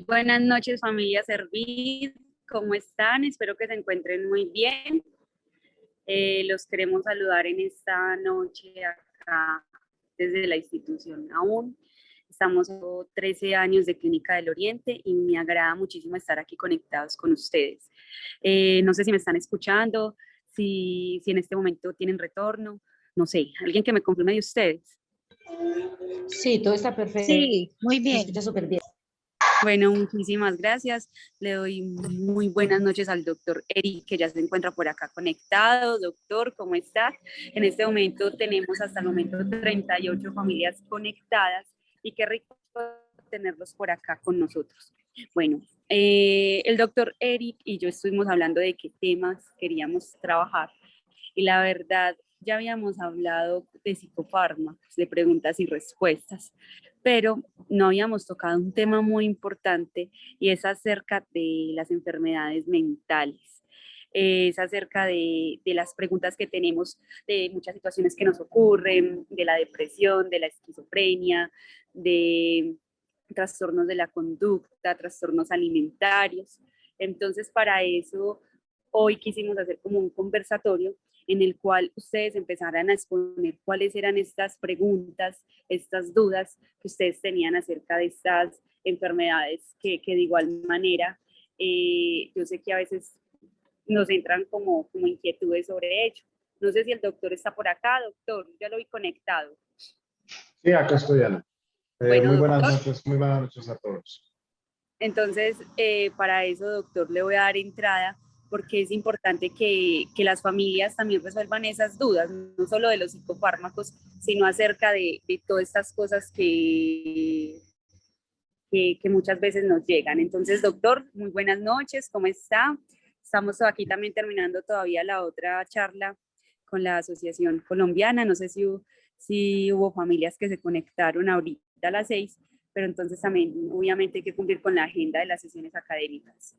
Buenas noches, familia Servid. ¿Cómo están? Espero que se encuentren muy bien. Los queremos saludar en esta noche acá desde la institución aún. Estamos 13 años de Clínica del Oriente y me agrada muchísimo estar aquí conectados con ustedes. No sé si me están escuchando, si en este momento tienen retorno, no sé, alguien que me confirme de ustedes. Sí, todo está perfecto. Sí, muy bien. Se escucha súper bien. Bueno, muchísimas gracias. Le doy muy buenas noches al doctor Eric, que ya se encuentra por acá conectado. Doctor, ¿cómo está? En este momento tenemos hasta el momento 38 familias conectadas y qué rico tenerlos por acá con nosotros. Bueno, el doctor Eric y yo estuvimos hablando de qué temas queríamos trabajar y la verdad ya habíamos hablado de psicofármacos, de preguntas y respuestas, pero no habíamos tocado un tema muy importante y es acerca de las enfermedades mentales. Es acerca de las preguntas que tenemos, de muchas situaciones que nos ocurren, de la depresión, de la esquizofrenia, de trastornos de la conducta, trastornos alimentarios. Entonces, para eso, hoy quisimos hacer como un conversatorio en el cual ustedes empezaran a exponer cuáles eran estas preguntas, estas dudas que ustedes tenían acerca de estas enfermedades que de igual manera yo sé que a veces nos entran como inquietudes sobre ello. No sé si el doctor está por acá, doctor, ya lo vi conectado. Sí, acá estoy, Ana. Bueno, muy buenas doctor. noches, muy buenas noches a todos. Entonces, para eso, doctor, le voy a dar entrada porque es importante que las familias también resuelvan esas dudas, no solo de los psicofármacos, sino acerca de todas estas cosas que muchas veces nos llegan. Entonces, doctor, muy buenas noches, ¿cómo está? Estamos aquí también terminando todavía la otra charla con la Asociación Colombiana. No sé si hubo familias que se conectaron ahorita a las 6, pero entonces también obviamente hay que cumplir con la agenda de las sesiones académicas.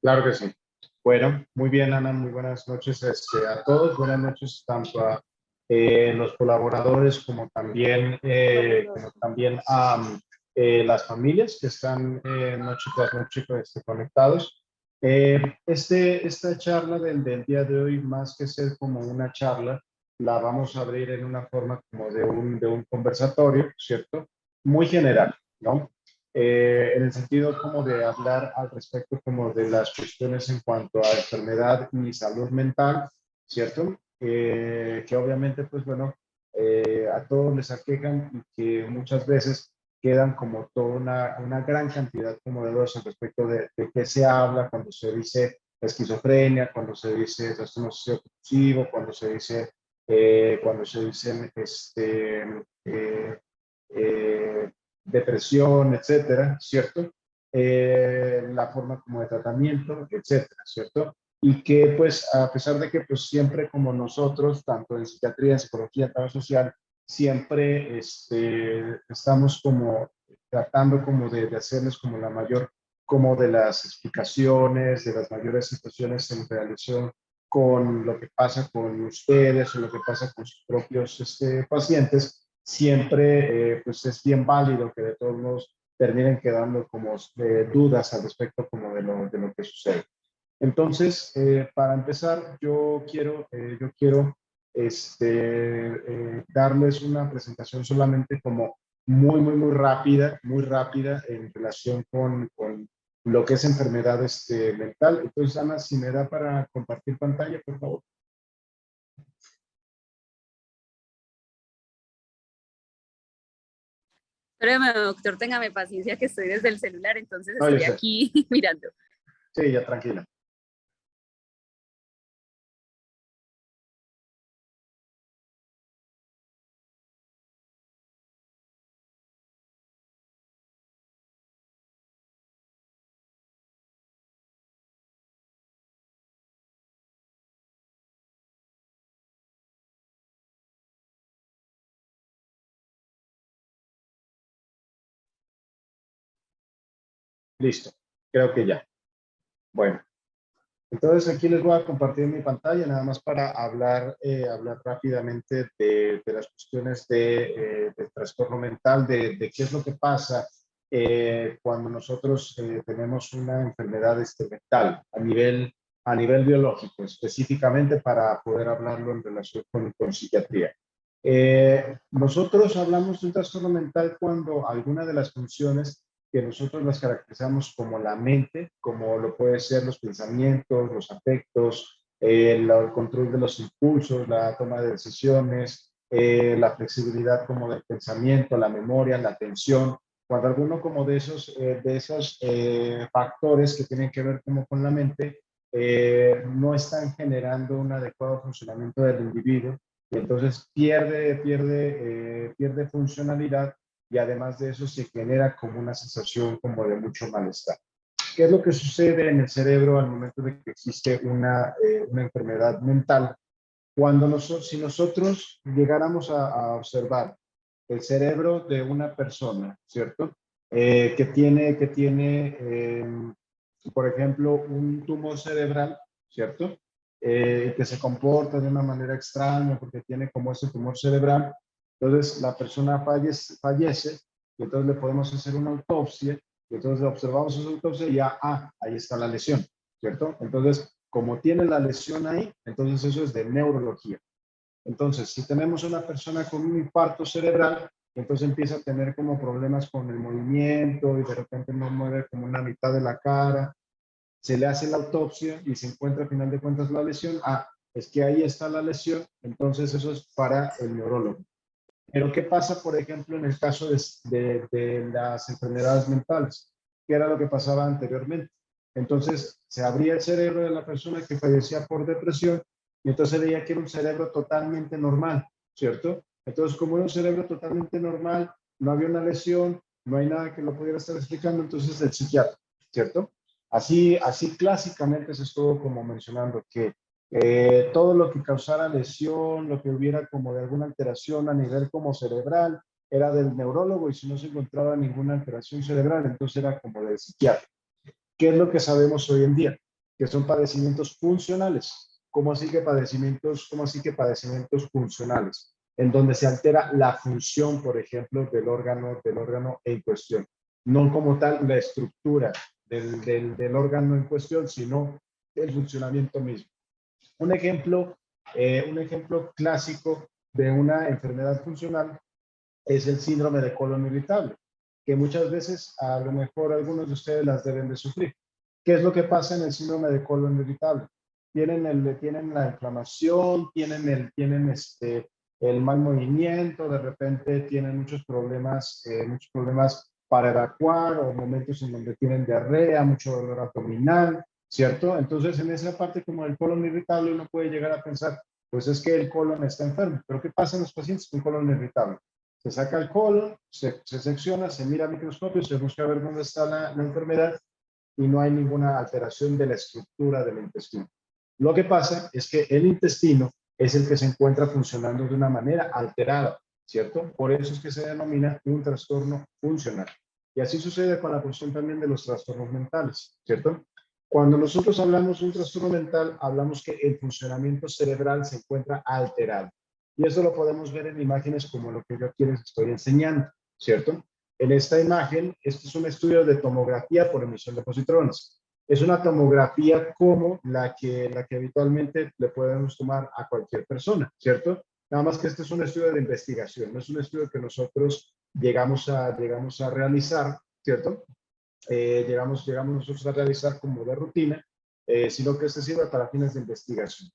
Claro que sí. Bueno, muy bien, Ana, muy buenas noches a todos. Buenas noches tanto a los colaboradores como también a las familias que están noche tras noche conectados. Esta charla del día de hoy, más que ser como una charla, la vamos a abrir en una forma como de un conversatorio, ¿cierto? Muy general, ¿no? En el sentido como de hablar al respecto como de las cuestiones en cuanto a enfermedad y salud mental, ¿cierto? Que obviamente, pues bueno, a todos les aquejan y que muchas veces quedan como toda una gran cantidad como de dudas al respecto de qué se habla cuando se dice esquizofrenia, cuando se dice trastorno obsesivo, cuando se dicen depresión, etcétera, ¿cierto? La forma como de tratamiento, etcétera, ¿cierto? Y que pues a pesar de que pues siempre como nosotros, tanto en psiquiatría, en psicología, en trabajo social, siempre estamos como tratando como de hacerles como la mayor, como de las explicaciones, de las mayores situaciones en relación con lo que pasa con ustedes o lo que pasa con sus propios pacientes, siempre pues es bien válido que de todos modos terminen quedando como dudas al respecto como de lo que sucede. Entonces, para empezar, yo quiero darles una presentación solamente como muy rápida en relación con lo que es enfermedad mental. Entonces, Ana, si me da para compartir pantalla, por favor. Pero doctor, téngame paciencia que estoy desde el celular, entonces No, estoy aquí mirando. Sí, ya tranquila. Listo, creo que ya. Bueno, entonces aquí les voy a compartir mi pantalla nada más para hablar rápidamente de las cuestiones del trastorno mental, de qué es lo que pasa cuando nosotros tenemos una enfermedad mental a nivel biológico, específicamente para poder hablarlo en relación con psiquiatría. Nosotros hablamos de un trastorno mental cuando alguna de las funciones que nosotros las caracterizamos como la mente, como lo puede ser los pensamientos, los afectos, el control de los impulsos, la toma de decisiones, la flexibilidad como del pensamiento, la memoria, la atención, cuando alguno como de esos factores que tienen que ver como con la mente no están generando un adecuado funcionamiento del individuo, y entonces pierde funcionalidad, y además de eso se genera como una sensación como de mucho malestar. ¿Qué es lo que sucede en el cerebro al momento de que existe una enfermedad mental? Si nosotros llegáramos a observar el cerebro de una persona, ¿cierto? Que tiene, por ejemplo, un tumor cerebral, ¿cierto? Que se comporta de una manera extraña porque tiene como ese tumor cerebral. Entonces, la persona fallece y entonces le podemos hacer una autopsia, y entonces observamos esa autopsia y ya, ahí está la lesión, ¿cierto? Entonces, como tiene la lesión ahí, entonces eso es de neurología. Entonces, si tenemos una persona con un infarto cerebral, entonces empieza a tener como problemas con el movimiento y de repente no mueve como una mitad de la cara. Se le hace la autopsia y se encuentra a final de cuentas la lesión. Es que ahí está la lesión, entonces eso es para el neurólogo. Pero ¿qué pasa, por ejemplo, en el caso de las enfermedades mentales? ¿Qué era lo que pasaba anteriormente? Entonces, se abría el cerebro de la persona que fallecía por depresión y entonces veía que era un cerebro totalmente normal, ¿cierto? Entonces, como era un cerebro totalmente normal, no había una lesión, no hay nada que lo pudiera estar explicando, entonces el psiquiatra, ¿cierto? Así clásicamente se estuvo como mencionando que todo lo que causara lesión, lo que hubiera como de alguna alteración a nivel como cerebral, era del neurólogo, y si no se encontraba ninguna alteración cerebral, entonces era como del psiquiatra. ¿Qué es lo que sabemos hoy en día? Que son padecimientos funcionales. ¿Cómo así que padecimientos funcionales? En donde se altera la función, por ejemplo, del órgano en cuestión. No como tal la estructura del órgano en cuestión, sino el funcionamiento mismo. Un ejemplo clásico de una enfermedad funcional es el síndrome de colon irritable, que muchas veces a lo mejor algunos de ustedes las deben de sufrir. ¿Qué es lo que pasa en el síndrome de colon irritable? Tienen la inflamación, el mal movimiento, de repente tienen muchos problemas para evacuar, o momentos en donde tienen diarrea, mucho dolor abdominal, ¿cierto? Entonces, en esa parte como el colon irritable, uno puede llegar a pensar, pues es que el colon está enfermo. Pero ¿qué pasa en los pacientes con colon irritable? Se saca el colon, se secciona, se mira a microscopio, se busca ver dónde está la enfermedad, y no hay ninguna alteración de la estructura del intestino. Lo que pasa es que el intestino es el que se encuentra funcionando de una manera alterada, ¿cierto? Por eso es que se denomina un trastorno funcional. Y así sucede con la cuestión también de los trastornos mentales, ¿cierto? Cuando nosotros hablamos de un trastorno mental, hablamos que el funcionamiento cerebral se encuentra alterado. Y eso lo podemos ver en imágenes como lo que yo aquí les estoy enseñando, ¿cierto? En esta imagen, este es un estudio de tomografía por emisión de positrones. Es una tomografía como la que habitualmente le podemos tomar a cualquier persona, ¿cierto? Nada más que este es un estudio de investigación, no es un estudio que nosotros llegamos a realizar, ¿cierto? Llegamos nosotros a realizar como de rutina, sino que este sirve para fines de investigación.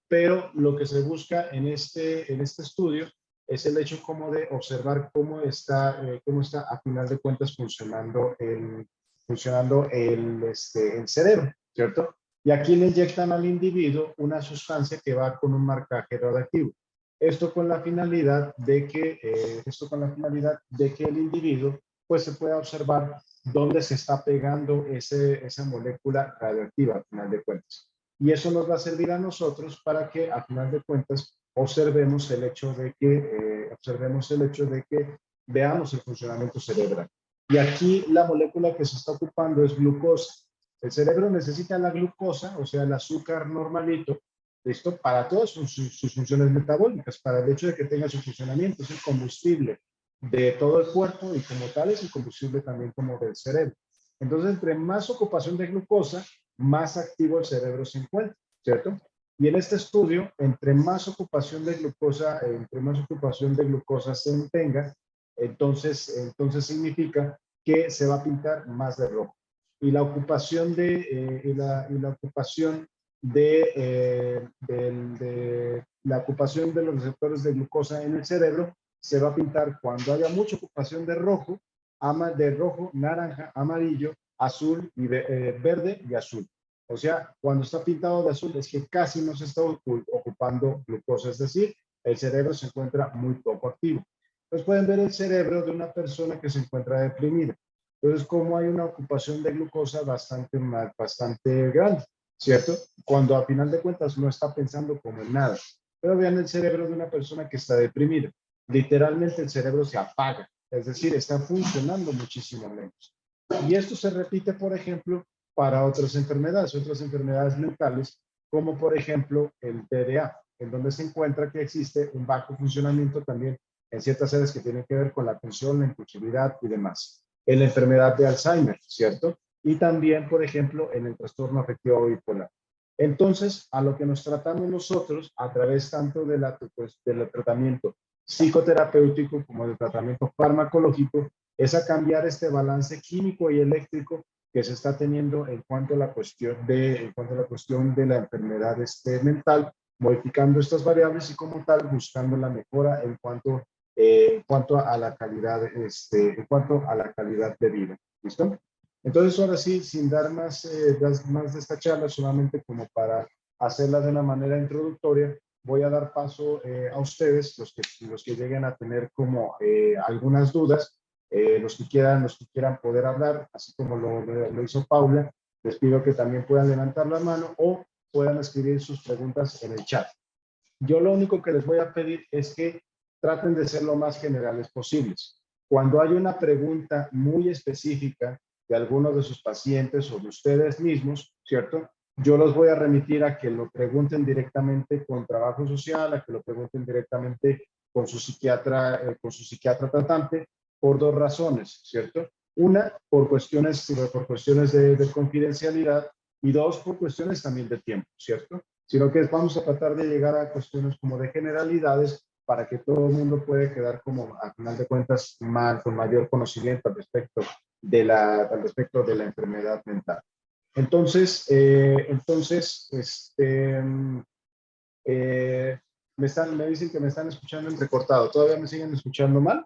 Pero lo que se busca en este estudio es el hecho como de observar cómo está a final de cuentas funcionando el cerebro, ¿cierto? Y aquí le inyectan al individuo una sustancia que va con un marcaje radioactivo. Esto con la finalidad de que el individuo pues se pueda observar dónde se está pegando esa molécula radioactiva a final de cuentas. Y eso nos va a servir a nosotros para que a final de cuentas observemos el hecho de que veamos el funcionamiento cerebral. Y aquí la molécula que se está ocupando es glucosa. El cerebro necesita la glucosa, o sea, el azúcar normalito, ¿listo? Para todas sus funciones metabólicas, para el hecho de que tenga su funcionamiento, es el combustible de todo el cuerpo y como tal es el combustible también como del cerebro. Entonces, entre más ocupación de glucosa, más activo el cerebro se encuentra, ¿cierto? Y en este estudio, entre más ocupación de glucosa, se tenga, entonces significa que se va a pintar más de rojo. Y la ocupación la ocupación de los receptores de glucosa en el cerebro se va a pintar cuando haya mucha ocupación de rojo, naranja, amarillo, azul, y verde y azul. O sea, cuando está pintado de azul es que casi no se está ocupando glucosa, es decir, el cerebro se encuentra muy poco activo. Entonces pueden ver el cerebro de una persona que se encuentra deprimida. Entonces, como hay una ocupación de glucosa bastante grande, ¿cierto? Cuando a final de cuentas no está pensando como en nada. Pero vean el cerebro de una persona que está deprimida. Literalmente el cerebro se apaga, es decir, está funcionando muchísimo menos. Y esto se repite, por ejemplo, para otras enfermedades mentales, como por ejemplo el TDA, en donde se encuentra que existe un bajo funcionamiento también en ciertas áreas que tienen que ver con la atención, la impulsividad y demás. En la enfermedad de Alzheimer, ¿cierto? Y también, por ejemplo, en el trastorno afectivo bipolar. Entonces, a lo que nos tratamos nosotros a través tanto del tratamiento psicoterapéutico como del tratamiento farmacológico es a cambiar este balance químico y eléctrico que se está teniendo en cuanto a la cuestión de la enfermedad mental, modificando estas variables y como tal buscando la mejora en cuanto a la calidad de vida. ¿Listo? Entonces, ahora sí, sin dar más de esta charla, solamente como para hacerla de una manera introductoria, voy a dar paso a ustedes, los que lleguen a tener como algunas dudas, los que quieran poder hablar, así como lo hizo Paula, les pido que también puedan levantar la mano o puedan escribir sus preguntas en el chat. Yo lo único que les voy a pedir es que traten de ser lo más generales posibles. Cuando hay una pregunta muy específica de alguno de sus pacientes o de ustedes mismos, ¿cierto? Yo los voy a remitir a que lo pregunten directamente con trabajo social, a que lo pregunten directamente con su psiquiatra tratante, por dos razones, ¿cierto? Una, por cuestiones de confidencialidad y dos, por cuestiones también de tiempo, ¿cierto? Sino que vamos a tratar de llegar a cuestiones como de generalidades para que todo el mundo pueda quedar como, al final de cuentas, con mayor conocimiento al respecto de la enfermedad mental. Entonces, me dicen que me están escuchando entrecortado. ¿Todavía me siguen escuchando mal?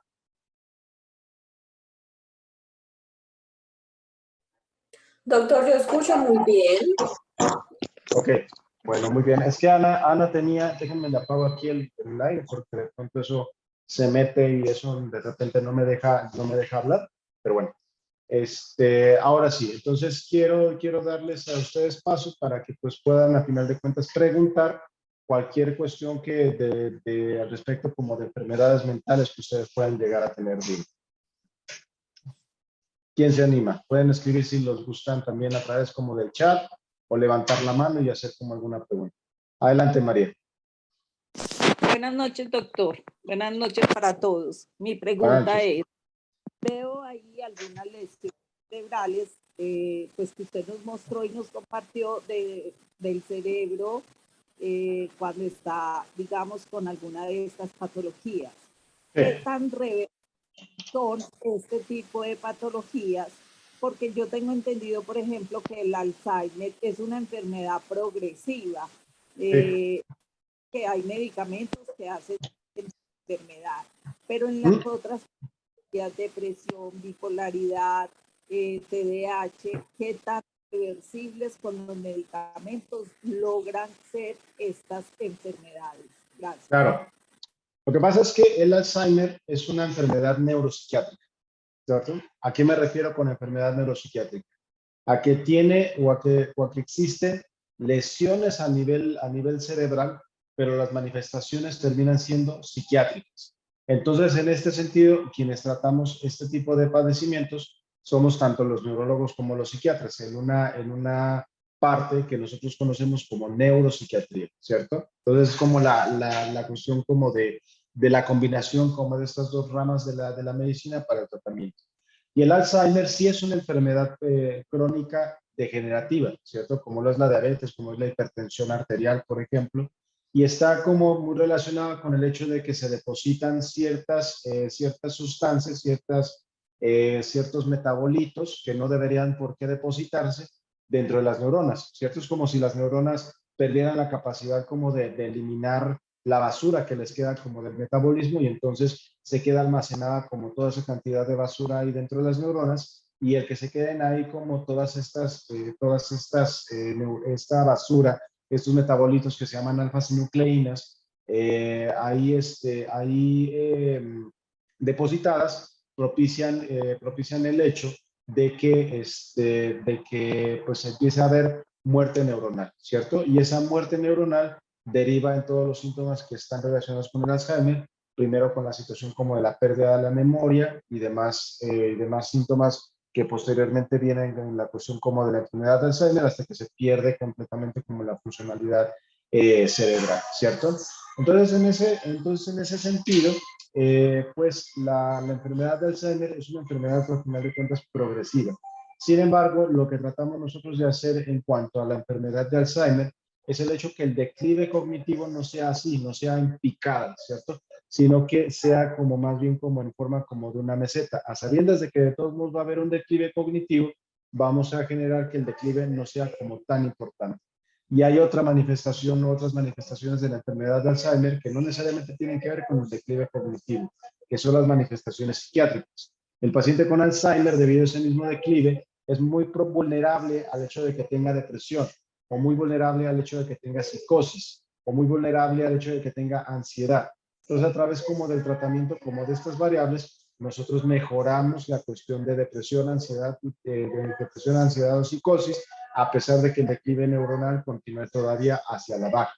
Doctor, yo escucho muy bien. Ok, bueno, muy bien. Es que Ana tenía, déjenme le apago aquí el aire porque de pronto eso se mete y eso de repente no me deja hablar, pero bueno. Ahora sí, entonces quiero darles a ustedes paso para que pues puedan a final de cuentas preguntar cualquier cuestión al respecto como de enfermedades mentales que ustedes puedan llegar a tener. ¿Quién se anima? Pueden escribir si los gustan también a través como del chat o levantar la mano y hacer como alguna pregunta. Adelante, María. Buenas noches, doctor. Buenas noches para todos. Mi pregunta es, veo ahí algunas lesiones cerebrales, pues que usted nos mostró y nos compartió del cerebro cuando está, digamos, con alguna de estas patologías. Sí. ¿Qué tan reversivas son este tipo de patologías? Porque yo tengo entendido, por ejemplo, que el Alzheimer es una enfermedad progresiva. Sí. Que hay medicamentos que hacen enfermedad, pero en las otras, depresión, bipolaridad, TDAH, ¿qué tan reversibles con los medicamentos logran ser estas enfermedades? Gracias. Claro. Lo que pasa es que el Alzheimer es una enfermedad neuropsiquiátrica, ¿cierto? ¿A qué me refiero con enfermedad neuropsiquiátrica? A que tiene o a que existen lesiones a nivel cerebral, pero las manifestaciones terminan siendo psiquiátricas. Entonces, en este sentido, quienes tratamos este tipo de padecimientos somos tanto los neurólogos como los psiquiatras, en una parte que nosotros conocemos como neuropsiquiatría, ¿cierto? Entonces, es como la cuestión como de de la combinación como de estas dos ramas de la medicina para el tratamiento. Y el Alzheimer sí es una enfermedad crónica degenerativa, ¿cierto? Como lo es la diabetes, como es la hipertensión arterial, por ejemplo, y está como muy relacionado con el hecho de que se depositan ciertas sustancias, ciertos metabolitos que no deberían por qué depositarse dentro de las neuronas, ¿cierto? Es como si las neuronas perdieran la capacidad como de eliminar la basura que les queda como del metabolismo y entonces se queda almacenada como toda esa cantidad de basura ahí dentro de las neuronas y el que se queden ahí como esta basura, estos metabolitos que se llaman alfa-sinucleínas, depositadas, propician el hecho de que pues empiece a haber muerte neuronal, ¿cierto? Y esa muerte neuronal deriva en todos los síntomas que están relacionados con el Alzheimer, primero con la situación como de la pérdida de la memoria y demás síntomas que posteriormente vienen en la cuestión como de la enfermedad de Alzheimer hasta que se pierde completamente como la funcionalidad cerebral, ¿cierto? Entonces, en ese sentido, pues la enfermedad de Alzheimer es una enfermedad, por final de cuentas, progresiva. Sin embargo, lo que tratamos nosotros de hacer en cuanto a la enfermedad de Alzheimer es el hecho que el declive cognitivo no sea así, no sea en picada, ¿cierto? Sino que sea como más bien como en forma como de una meseta. A sabiendas de que de todos modos va a haber un declive cognitivo, vamos a generar que el declive no sea como tan importante. Y hay otras manifestaciones de la enfermedad de Alzheimer que no necesariamente tienen que ver con el declive cognitivo, que son las manifestaciones psiquiátricas. El paciente con Alzheimer, debido a ese mismo declive, es muy vulnerable al hecho de que tenga depresión, o muy vulnerable al hecho de que tenga psicosis, o muy vulnerable al hecho de que tenga ansiedad. Entonces, a través como del tratamiento como de estas variables, nosotros mejoramos la cuestión de depresión, ansiedad o psicosis, a pesar de que el declive neuronal continúe todavía hacia la baja.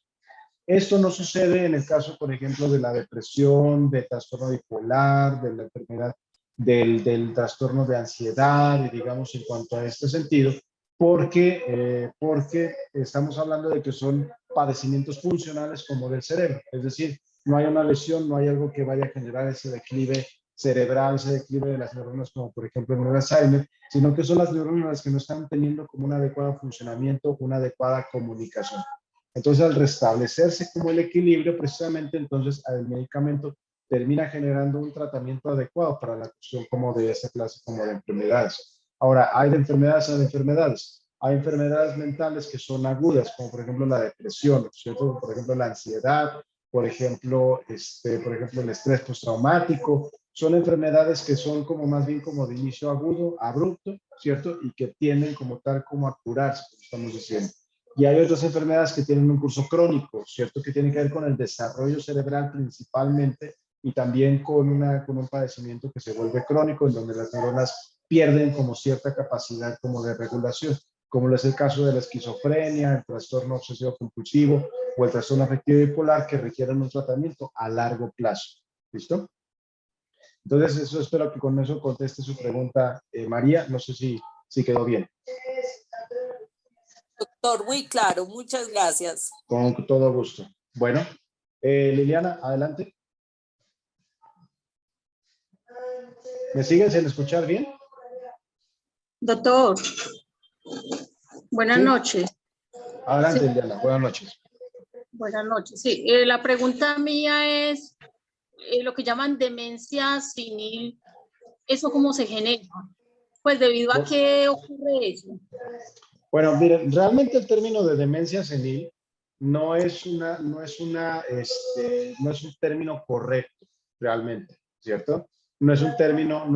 Esto no sucede en el caso, por ejemplo, de la depresión, del trastorno bipolar, de la enfermedad del trastorno de ansiedad, y digamos en cuanto a este sentido, porque estamos hablando de que son padecimientos funcionales como del cerebro, es decir, no hay una lesión, no hay algo que vaya a generar ese declive cerebral, ese declive de las neuronas, como por ejemplo en el Alzheimer, sino que son las neuronas las que no están teniendo como un adecuado funcionamiento, una adecuada comunicación. Entonces, al restablecerse como el equilibrio, precisamente entonces el medicamento termina generando un tratamiento adecuado para la cuestión como de esa clase como de enfermedades. Ahora, hay de enfermedades a de enfermedades. Hay enfermedades mentales que son agudas, como por ejemplo la depresión, ¿cierto? Por ejemplo, la ansiedad, por ejemplo, el estrés postraumático. Son enfermedades que son como más bien como de inicio agudo, abrupto, ¿cierto? Y que tienden como tal como a curarse, como estamos diciendo. Y hay otras enfermedades que tienen un curso crónico, ¿cierto? Que tienen que ver con el desarrollo cerebral principalmente y también con un padecimiento que se vuelve crónico, en donde las neuronas pierden como cierta capacidad como de regulación, como lo es el caso de la esquizofrenia, el trastorno obsesivo compulsivo o el trastorno afectivo bipolar, que requieren un tratamiento a largo plazo. ¿Listo? Entonces, eso espero que con eso conteste su pregunta, María. No sé si quedó bien. Doctor, muy claro, muchas gracias. Con todo gusto. Bueno, Liliana, adelante. ¿Me siguen sin escuchar bien? Doctor, buenas ¿Sí? noches. Adelante, Sí. Liliana. Buenas noches. Buenas noches. Sí, la pregunta mía es lo que llaman demencia senil. ¿Eso cómo se genera? Pues debido a qué ocurre eso. Bueno, miren, realmente el término de demencia senil no es un término correcto, realmente, ¿cierto? Es un término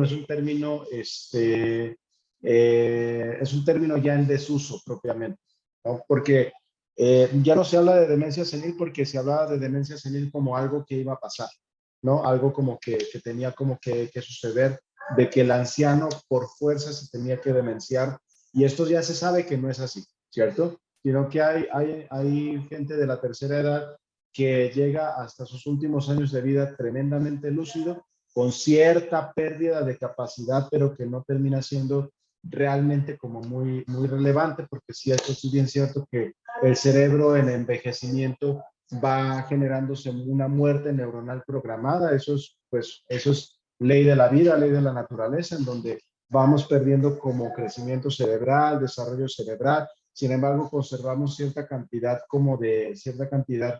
ya en desuso propiamente, ¿no? Porque ya no se habla de demencia senil porque se hablaba de demencia senil como algo que iba a pasar, ¿no? Algo como que tenía como que suceder, de que el anciano por fuerza se tenía que demenciar. Y esto ya se sabe que no es así, ¿cierto? Sino que hay gente de la tercera edad que llega hasta sus últimos años de vida tremendamente lúcido, con cierta pérdida de capacidad, pero que no termina siendo realmente como muy relevante, porque sí, esto es bien cierto que el cerebro en envejecimiento va generándose una muerte neuronal programada. Eso es ley de la vida, ley de la naturaleza, en donde vamos perdiendo como crecimiento cerebral, desarrollo cerebral. Sin embargo, conservamos cierta cantidad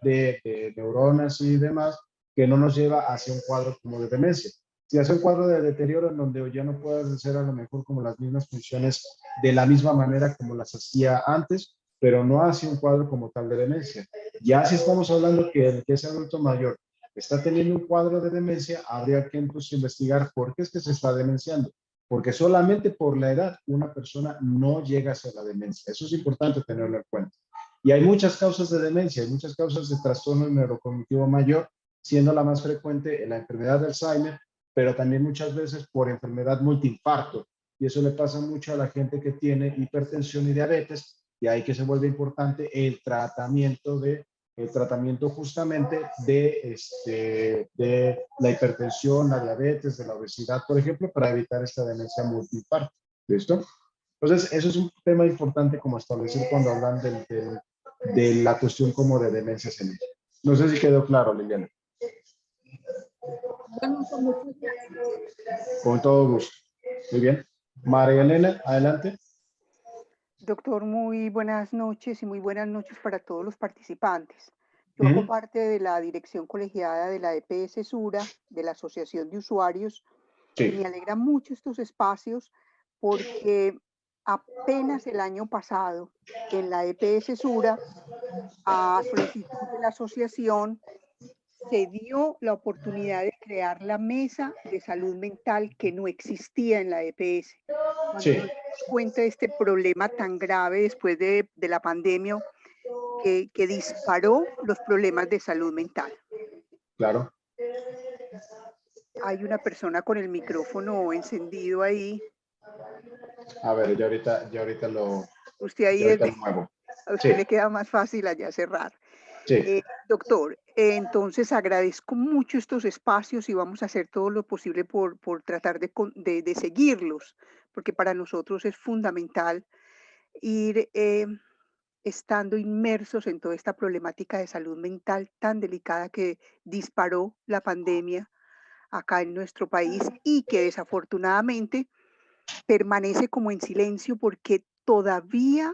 de neuronas y demás que no nos lleva hacia un cuadro como de demencia. Si hace un cuadro de deterioro en donde ya no puedes hacer a lo mejor como las mismas funciones de la misma manera como las hacía antes, pero no hace un cuadro como tal de demencia. Ya si estamos hablando que el que es adulto mayor está teniendo un cuadro de demencia, habría que entonces investigar por qué es que se está demenciando. Porque solamente por la edad una persona no llega a ser la demencia. Eso es importante tenerlo en cuenta. Y hay muchas causas de demencia, hay muchas causas de trastorno neurocognitivo mayor, siendo la más frecuente la enfermedad de Alzheimer, pero también muchas veces por enfermedad multiinfarto. Y eso le pasa mucho a la gente que tiene hipertensión y diabetes, y ahí que se vuelve importante el tratamiento justamente de la hipertensión, la diabetes, de la obesidad, por ejemplo, para evitar esta demencia multiinfarto. ¿Listo? Entonces, eso es un tema importante como establecer cuando hablan de la cuestión como de demencia senil. No sé si quedó claro, Liliana. Bueno, con muchas gracias. Con todo gusto. Muy bien. María Elena, adelante. Doctor, muy buenas noches y muy buenas noches para todos los participantes. Yo hago parte de la dirección colegiada de la EPS Sura, de la Asociación de Usuarios, y me alegra mucho estos espacios porque apenas el año pasado en la EPS Sura, a solicitud de la asociación, se dio la oportunidad de crear la mesa de salud mental que no existía en la EPS. Cuando nos dimos cuenta de este problema tan grave después de la pandemia que disparó los problemas de salud mental. Claro. Hay una persona con el micrófono encendido ahí. A ver, yo ahorita lo muevo. A usted le queda más fácil allá cerrar. Sí. Doctor, entonces agradezco mucho estos espacios y vamos a hacer todo lo posible por tratar de seguirlos, porque para nosotros es fundamental ir estando inmersos en toda esta problemática de salud mental tan delicada que disparó la pandemia acá en nuestro país y que desafortunadamente permanece como en silencio porque todavía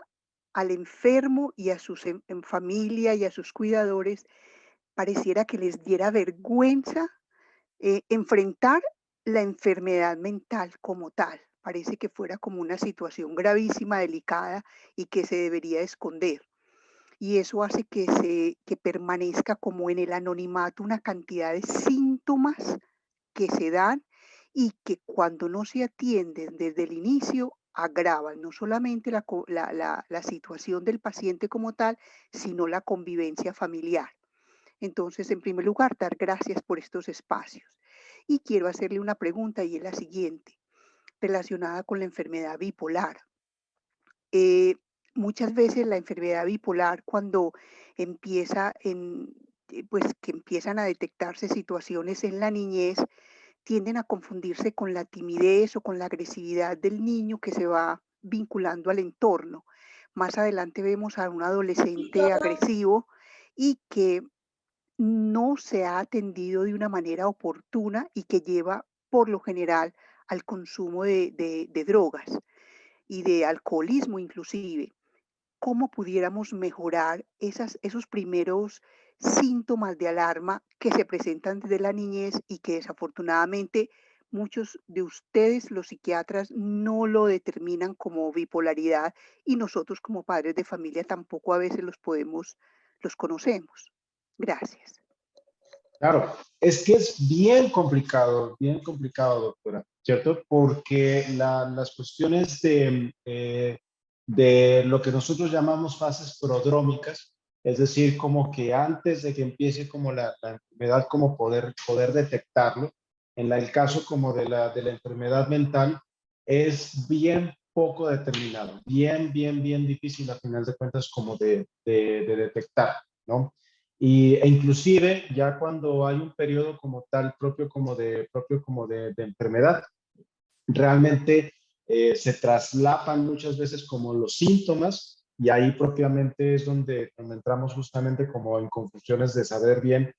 al enfermo y a su familia y a sus cuidadores pareciera que les diera vergüenza enfrentar la enfermedad mental como tal. Parece que fuera como una situación gravísima, delicada y que se debería esconder. Y eso hace que permanezca como en el anonimato una cantidad de síntomas que se dan y que cuando no se atienden desde el inicio agravan no solamente la situación del paciente como tal, sino la convivencia familiar. Entonces, en primer lugar, dar gracias por estos espacios. Y quiero hacerle una pregunta y es la siguiente, relacionada con la enfermedad bipolar. Muchas veces la enfermedad bipolar, cuando pues que empiezan a detectarse situaciones en la niñez, tienden a confundirse con la timidez o con la agresividad del niño que se va vinculando al entorno. Más adelante vemos a un adolescente agresivo y que no se ha atendido de una manera oportuna y que lleva por lo general al consumo de drogas y de alcoholismo inclusive. ¿Cómo pudiéramos mejorar esos primeros síntomas de alarma que se presentan desde la niñez y que desafortunadamente muchos de ustedes, los psiquiatras, no lo determinan como bipolaridad y nosotros como padres de familia tampoco a veces los conocemos? Gracias. Claro, es que es bien complicado, doctora, ¿cierto? Porque las cuestiones de lo que nosotros llamamos fases prodrómicas, es decir, como que antes de que empiece como la enfermedad, como poder detectarlo, en el caso como de la enfermedad mental, es bien poco determinado, bien difícil a final de cuentas como de detectar, ¿no? E inclusive ya cuando hay un periodo como tal propio como de enfermedad, realmente se traslapan muchas veces como los síntomas y ahí propiamente es donde entramos justamente como en confusiones de saber bien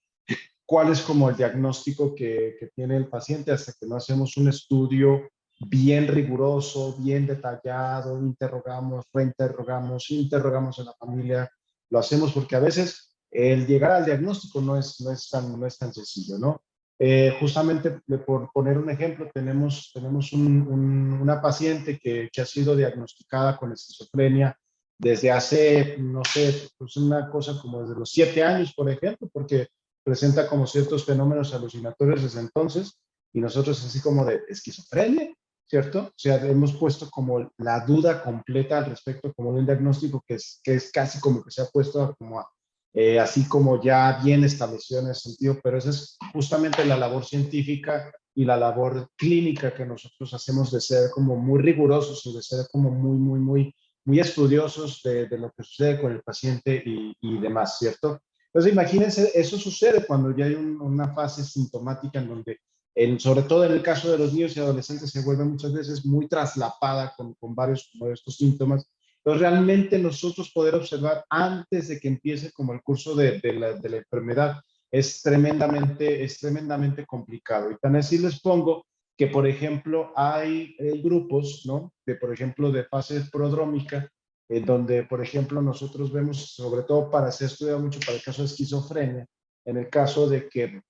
cuál es como el diagnóstico que tiene el paciente hasta que no hacemos un estudio bien riguroso, bien detallado, interrogamos, reinterrogamos, interrogamos a la familia. Lo hacemos porque a veces el llegar al diagnóstico no es tan sencillo, ¿no? Justamente por poner un ejemplo, tenemos una paciente que ha sido diagnosticada con esquizofrenia desde hace, no sé, pues una cosa como desde los 7 años, por ejemplo, porque presenta como ciertos fenómenos alucinatorios desde entonces, y nosotros así como de esquizofrenia, ¿cierto? O sea, hemos puesto como la duda completa al respecto, como de un diagnóstico que es casi como que se ha puesto como así como ya bien establecido en ese sentido, pero esa es justamente la labor científica y la labor clínica que nosotros hacemos de ser como muy rigurosos y de ser como muy estudiosos de lo que sucede con el paciente y demás, ¿cierto? Entonces, imagínense, eso sucede cuando ya hay una fase sintomática en donde, sobre todo en el caso de los niños y adolescentes, se vuelve muchas veces muy traslapada con varios como de estos síntomas. Entonces, realmente nosotros poder observar antes de que empiece como el curso de la enfermedad es tremendamente complicado. Y tan así les pongo que, por ejemplo, hay grupos, ¿no? Por ejemplo, de fase prodrómica, donde, por ejemplo, nosotros vemos, sobre todo se ha estudiado mucho para el caso de esquizofrenia, en el caso de que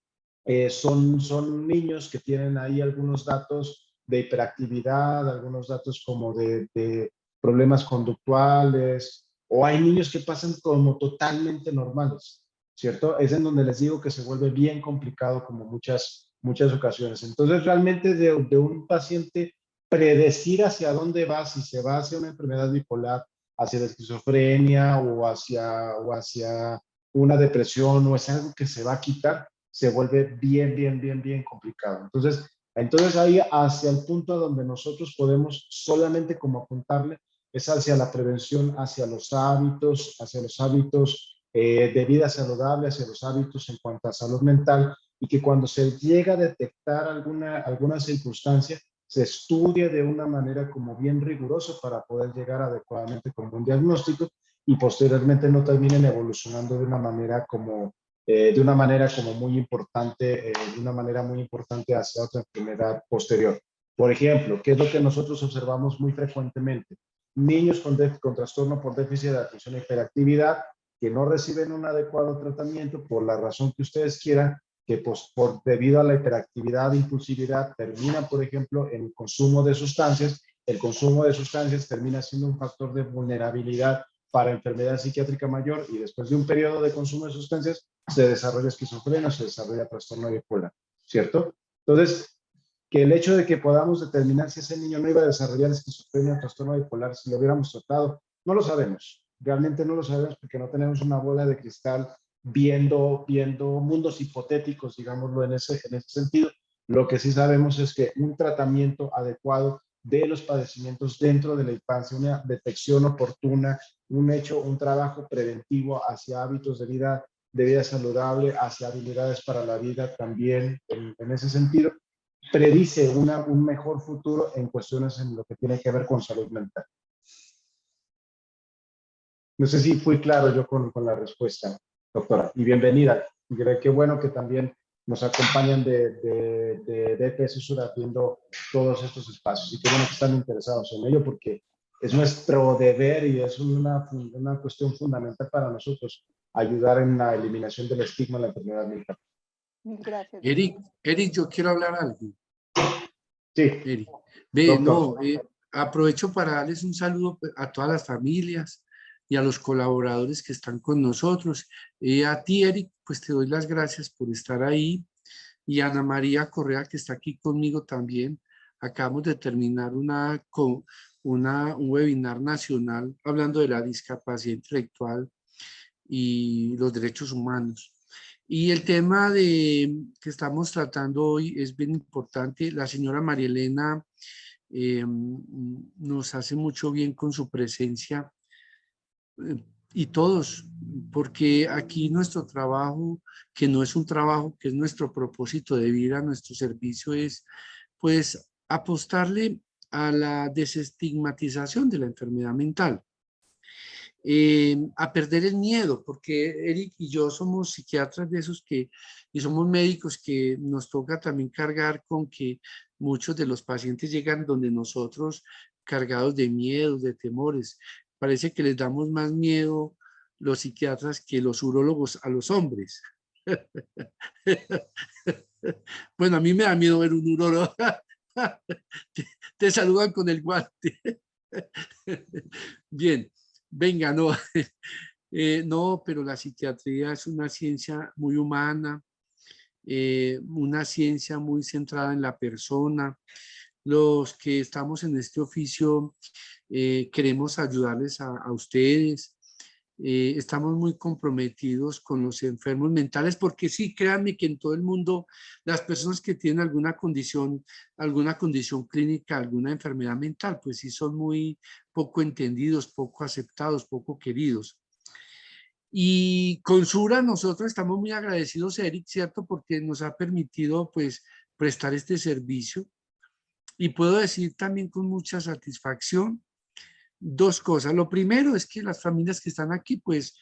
son niños que tienen ahí algunos datos de hiperactividad, algunos datos como de problemas conductuales, o hay niños que pasan como totalmente normales, ¿cierto? Es en donde les digo que se vuelve bien complicado como muchas ocasiones. Entonces, realmente de un paciente predecir hacia dónde va, si se va hacia una enfermedad bipolar, hacia la esquizofrenia o hacia una depresión o es algo que se va a quitar, se vuelve bien complicado. Entonces ahí hacia el punto donde nosotros podemos solamente como apuntarle es hacia la prevención, hacia los hábitos de vida saludable, hacia los hábitos en cuanto a salud mental, y que cuando se llega a detectar alguna circunstancia, se estudia de una manera como bien rigurosa para poder llegar adecuadamente con un diagnóstico y posteriormente no terminen evolucionando de una manera como muy importante, hacia otra enfermedad posterior. Por ejemplo, ¿qué es lo que nosotros observamos muy frecuentemente? Niños con trastorno por déficit de atención e hiperactividad que no reciben un adecuado tratamiento por la razón que ustedes quieran, que pues, debido a la hiperactividad e impulsividad termina, por ejemplo, en el consumo de sustancias. El consumo de sustancias termina siendo un factor de vulnerabilidad para enfermedad psiquiátrica mayor, y después de un periodo de consumo de sustancias se desarrolla esquizofrenia, se desarrolla trastorno bipolar, ¿cierto? Entonces, que el hecho de que podamos determinar si ese niño no iba a desarrollar esquizofrenia o trastorno bipolar si lo hubiéramos tratado, no lo sabemos. Realmente no lo sabemos porque no tenemos una bola de cristal viendo mundos hipotéticos, digámoslo en ese sentido. Lo que sí sabemos es que un tratamiento adecuado de los padecimientos dentro de la infancia, una detección oportuna, un trabajo preventivo hacia hábitos de vida saludable, hacia habilidades para la vida también, en ese sentido, predice un mejor futuro en cuestiones en lo que tiene que ver con salud mental. No sé si fui claro yo con la respuesta, doctora, y bienvenida. Qué bueno que también nos acompañan de DPS Sura viendo todos estos espacios, y qué bueno que están interesados en ello, porque es nuestro deber y es una cuestión fundamental para nosotros ayudar en la eliminación del estigma de la enfermedad mental. Gracias. Eric, yo quiero hablar algo. Sí, Eric. Aprovecho para darles un saludo a todas las familias y a los colaboradores que están con nosotros. A ti, Eric, pues te doy las gracias por estar ahí. Y a Ana María Correa, que está aquí conmigo también. Acabamos de terminar un webinar nacional hablando de la discapacidad intelectual y los derechos humanos. Y el tema que estamos tratando hoy es bien importante. La señora María Elena nos hace mucho bien con su presencia, y todos, porque aquí nuestro trabajo, que no es un trabajo, que es nuestro propósito de vida, nuestro servicio es pues apostarle a la desestigmatización de la enfermedad mental. a perder el miedo, porque Eric y yo somos psiquiatras de esos y somos médicos que nos toca también cargar con que muchos de los pacientes llegan donde nosotros cargados de miedos, de temores. Parece que les damos más miedo los psiquiatras que los urólogos a los hombres. Bueno, a mí me da miedo ver un urólogo. Te saludan con el guante. Bien, venga, no. No, pero la psiquiatría es una ciencia muy humana, una ciencia muy centrada en la persona. Los que estamos en este oficio queremos ayudarles a ustedes. Estamos muy comprometidos con los enfermos mentales porque sí, créanme que en todo el mundo las personas que tienen alguna condición clínica, alguna enfermedad mental, pues sí son muy poco entendidos, poco aceptados, poco queridos. Y con Sura nosotros estamos muy agradecidos, Eric, ¿cierto? Porque nos ha permitido pues prestar este servicio. Y puedo decir también con mucha satisfacción dos cosas. Lo primero es que las familias que están aquí, pues,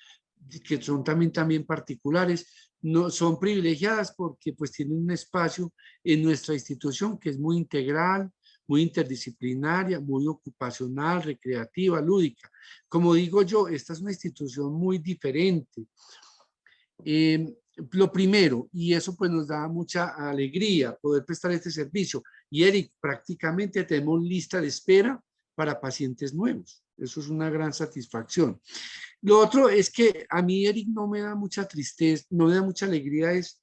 que son también particulares, no son privilegiadas porque pues tienen un espacio en nuestra institución que es muy integral, muy interdisciplinaria, muy ocupacional, recreativa, lúdica. Como digo yo, esta es una institución muy diferente. Lo primero, y eso pues nos da mucha alegría poder prestar este servicio. Y Eric, prácticamente tenemos lista de espera para pacientes nuevos. Eso es una gran satisfacción. Lo otro es que a mí, Eric, no me da mucha tristeza, no me da mucha alegría, es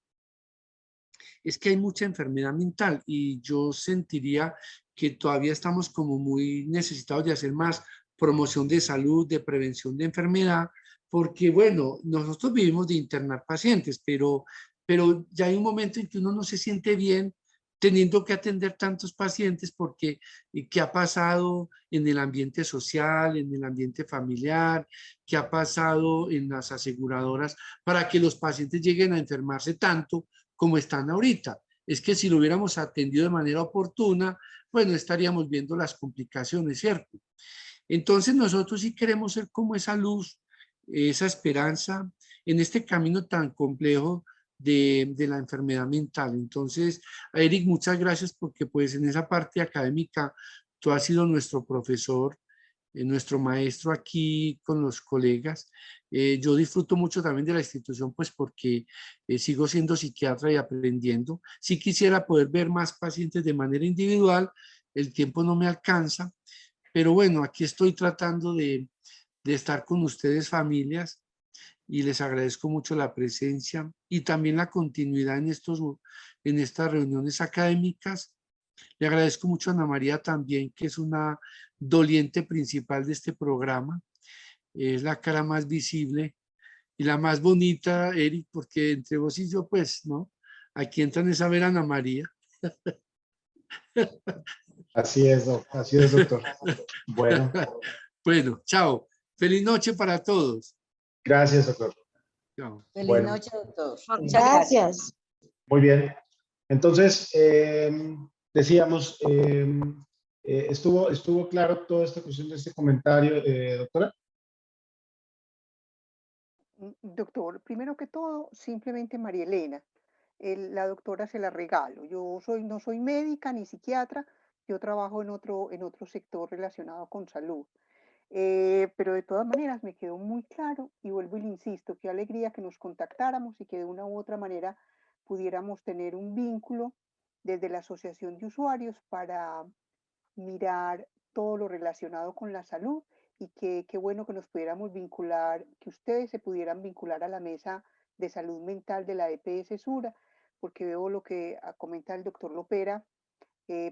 que hay mucha enfermedad mental y yo sentiría que todavía estamos como muy necesitados de hacer más promoción de salud, de prevención de enfermedad, porque bueno, nosotros vivimos de internar pacientes, pero ya hay un momento en que uno no se siente bien teniendo que atender tantos pacientes porque qué ha pasado en el ambiente social, en el ambiente familiar, qué ha pasado en las aseguradoras para que los pacientes lleguen a enfermarse tanto como están ahorita. Es que si lo hubiéramos atendido de manera oportuna, pues no estaríamos viendo las complicaciones, ¿cierto? Entonces nosotros sí queremos ser como esa luz, esa esperanza en este camino tan complejo de la enfermedad mental. Entonces, Eric, muchas gracias porque pues en esa parte académica tú has sido nuestro profesor, nuestro maestro aquí con los colegas. Yo disfruto mucho también de la institución pues porque sigo siendo psiquiatra y aprendiendo. Sí quisiera poder ver más pacientes de manera individual, el tiempo no me alcanza, pero bueno, aquí estoy tratando de estar con ustedes familias y les agradezco mucho la presencia y también la continuidad en estas reuniones académicas. Le agradezco mucho a Ana María también, que es una doliente principal de este programa. Es la cara más visible y la más bonita, Eric, porque entre vos y yo, pues, ¿no? Aquí entran es a ver a Ana María. Así es, doctor. Bueno, Bueno, chao. Feliz noche para todos. gracias, doctor. Chao. Feliz Bueno, noche, doctor. Muchas gracias. muy bien. Entonces, decíamos, ¿estuvo claro toda esta cuestión de este comentario, doctora? Doctor, primero que todo, simplemente María Elena. La doctora se la regalo. No soy médica ni psiquiatra, yo trabajo en otro sector relacionado con salud. Pero de todas maneras me quedó muy claro y vuelvo y le insisto, qué alegría que nos contactáramos y que de una u otra manera pudiéramos tener un vínculo desde la asociación de usuarios para mirar todo lo relacionado con la salud y que qué bueno que nos pudiéramos vincular, que ustedes se pudieran vincular a la mesa de salud mental de la EPS Sura, porque veo lo que comenta el doctor Lopera,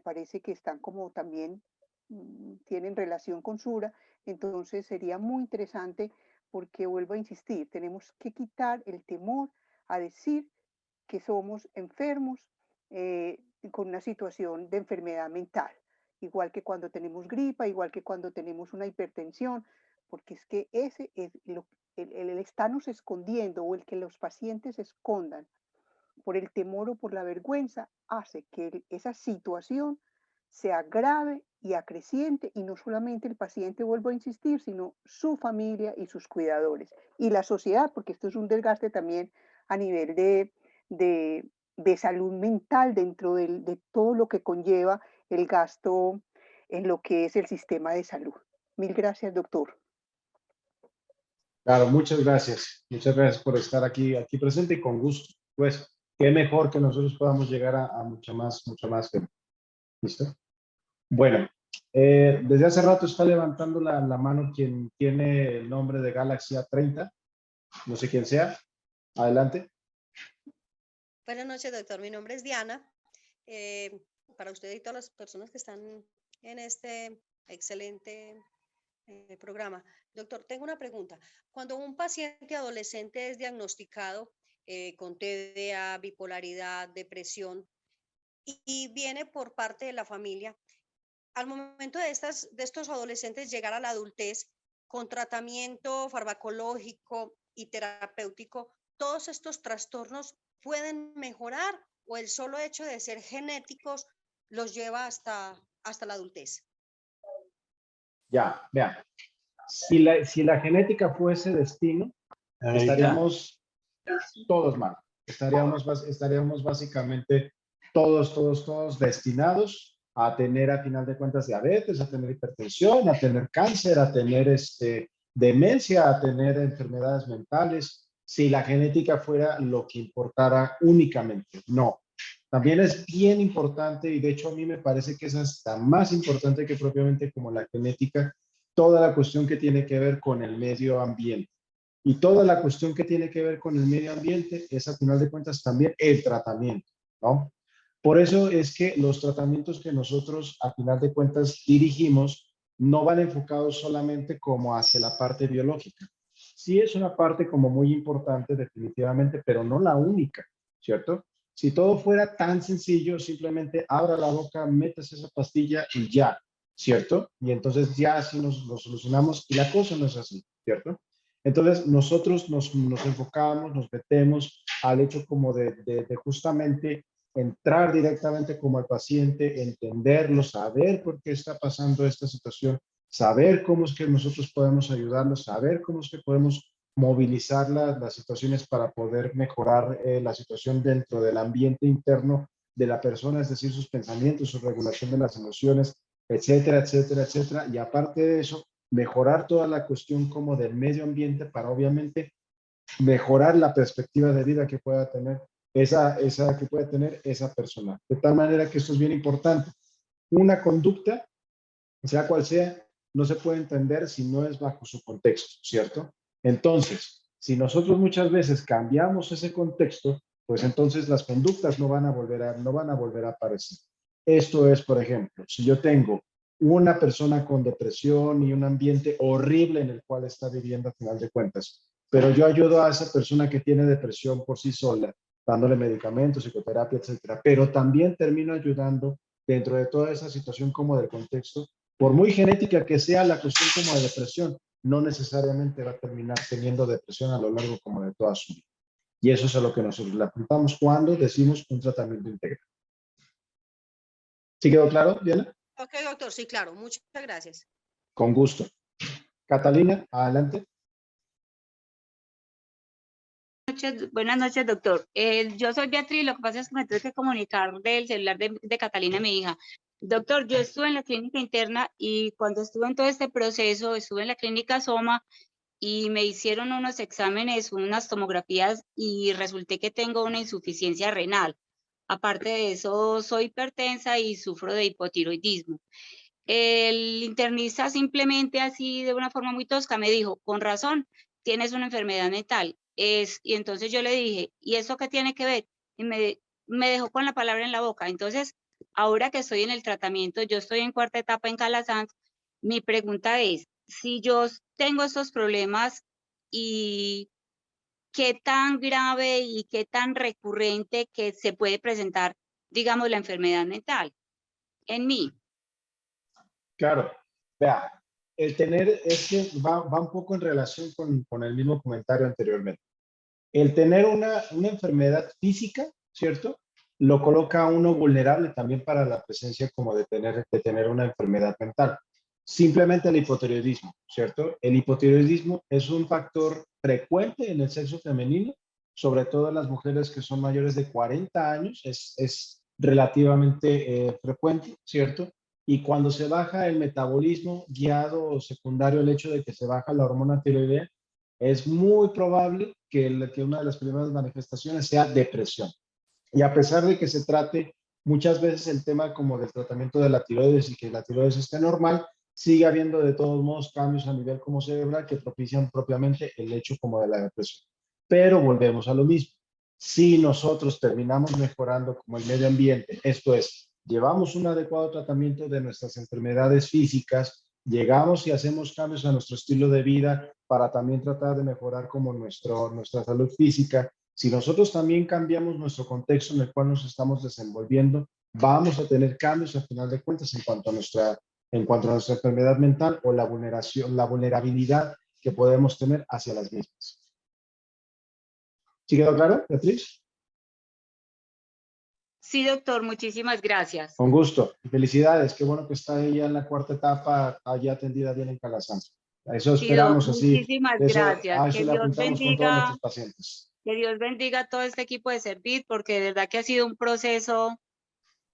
parece que están como también tienen relación con Sura, entonces sería muy interesante porque vuelvo a insistir, tenemos que quitar el temor a decir que somos enfermos con una situación de enfermedad mental, igual que cuando tenemos gripa, igual que cuando tenemos una hipertensión, porque es que ese es el estarnos escondiendo o el que los pacientes escondan por el temor o por la vergüenza hace que esa situación se agrave y acreciente, y no solamente el paciente, vuelvo a insistir, sino su familia y sus cuidadores, y la sociedad, porque esto es un desgaste también a nivel de salud mental dentro de todo lo que conlleva el gasto en lo que es el sistema de salud. Mil gracias, doctor. Claro, muchas gracias. Muchas gracias por estar aquí presente y con gusto. Pues, qué mejor que nosotros podamos llegar a mucha más gente. ¿Listo? Bueno, desde hace rato está levantando la mano quien tiene el nombre de Galaxy A30. No sé quién sea. Adelante. Buenas noches, doctor. Mi nombre es Diana. Para usted y todas las personas que están en este excelente programa. Doctor, tengo una pregunta. Cuando un paciente adolescente es diagnosticado con TDA, bipolaridad, depresión y viene por parte de la familia, al momento de estos adolescentes llegar a la adultez con tratamiento farmacológico y terapéutico, ¿todos estos trastornos pueden mejorar o el solo hecho de ser genéticos los lleva hasta la adultez? Ya, vean. Si la genética fuese destino, estaríamos todos mal. Estaríamos básicamente todos destinados a tener, a final de cuentas, diabetes, a tener hipertensión, a tener cáncer, a tener demencia, a tener enfermedades mentales, si la genética fuera lo que importara únicamente. No. También es bien importante, y de hecho a mí me parece que es hasta más importante que propiamente como la genética, toda la cuestión que tiene que ver con el medio ambiente. Y toda la cuestión que tiene que ver con el medio ambiente es, a final de cuentas, también el tratamiento, ¿no? Por eso es que los tratamientos que nosotros, a final de cuentas, dirigimos, no van enfocados solamente como hacia la parte biológica. Sí es una parte como muy importante, definitivamente, pero no la única, ¿cierto? Si todo fuera tan sencillo, simplemente abra la boca, metas esa pastilla y ya, ¿cierto? Y entonces ya así nos solucionamos, y la cosa no es así, ¿cierto? Entonces nosotros nos enfocamos, nos metemos al hecho como de justamente entrar directamente como el paciente, entenderlo, saber por qué está pasando esta situación, saber cómo es que nosotros podemos ayudarlo, saber cómo es que podemos movilizar las situaciones para poder mejorar la situación dentro del ambiente interno de la persona, es decir, sus pensamientos, su regulación de las emociones, etcétera, etcétera, etcétera. Y aparte de eso, mejorar toda la cuestión como del medio ambiente para obviamente mejorar la perspectiva de vida que pueda tener esa persona. De tal manera que esto es bien importante. Una conducta, sea cual sea, no se puede entender si no es bajo su contexto, ¿cierto? Entonces, si nosotros muchas veces cambiamos ese contexto, pues entonces las conductas no van a volver a aparecer. Esto es, por ejemplo, si yo tengo una persona con depresión y un ambiente horrible en el cual está viviendo a final de cuentas, pero yo ayudo a esa persona que tiene depresión por sí sola, dándole medicamentos, psicoterapia, etcétera, pero también termino ayudando dentro de toda esa situación como del contexto, por muy genética que sea la cuestión como de depresión, no necesariamente va a terminar teniendo depresión a lo largo como de toda su vida. Y eso es a lo que nosotros le apuntamos cuando decimos un tratamiento integral. ¿Sí quedó claro, Diana? Ok, doctor, sí, claro. Muchas gracias. Con gusto. Catalina, adelante. Buenas noches, doctor. Yo soy Beatriz, lo que pasa es que me tuve que comunicar del celular de Catalina, mi hija. Doctor, yo estuve en la clínica interna y cuando estuve en todo este proceso, estuve en la clínica Soma y me hicieron unos exámenes, unas tomografías y resulté que tengo una insuficiencia renal. Aparte de eso, soy hipertensa y sufro de hipotiroidismo. El internista simplemente así de una forma muy tosca me dijo, con razón, tienes una enfermedad mental. Y entonces yo le dije, ¿y eso qué tiene que ver? Y me dejó con la palabra en la boca. Entonces, ahora que estoy en el tratamiento, yo estoy en cuarta etapa en Calasanz, mi pregunta es, si yo tengo estos problemas y qué tan grave y qué tan recurrente que se puede presentar, digamos, la enfermedad mental en mí. Claro, vea, el tener es que va un poco en relación con el mismo comentario anteriormente. El tener una enfermedad física, ¿cierto? lo coloca a uno vulnerable también para la presencia como de tener una enfermedad mental. Simplemente el hipotiroidismo, ¿cierto? El hipotiroidismo es un factor frecuente en el sexo femenino, sobre todo en las mujeres que son mayores de 40 años, es relativamente frecuente, ¿cierto? Y cuando se baja el metabolismo guiado o secundario el hecho de que se baja la hormona tiroidea, es muy probable que una de las primeras manifestaciones sea depresión. Y a pesar de que se trate muchas veces el tema como del tratamiento de la tiroides y que la tiroides esté normal, sigue habiendo de todos modos cambios a nivel como cerebral que propician propiamente el hecho como de la depresión. Pero volvemos a lo mismo. Si nosotros terminamos mejorando como el medio ambiente, esto es, llevamos un adecuado tratamiento de nuestras enfermedades físicas, llegamos y hacemos cambios a nuestro estilo de vida para también tratar de mejorar como nuestra salud física. Si nosotros también cambiamos nuestro contexto en el cual nos estamos desenvolviendo, vamos a tener cambios al final de cuentas en cuanto a nuestra enfermedad mental o la vulnerabilidad que podemos tener hacia las mismas. ¿Sí quedó claro, Beatriz? Sí, doctor, muchísimas gracias. Con gusto. Felicidades. Qué bueno que está ella en la cuarta etapa, allá atendida bien en Calasanz. Eso Sí, doc, esperamos así. muchísimas Eso, gracias. a eso le apuntamos con todos nuestros pacientes. Que Dios bendiga a todo este equipo de Servir, porque de verdad que ha sido un proceso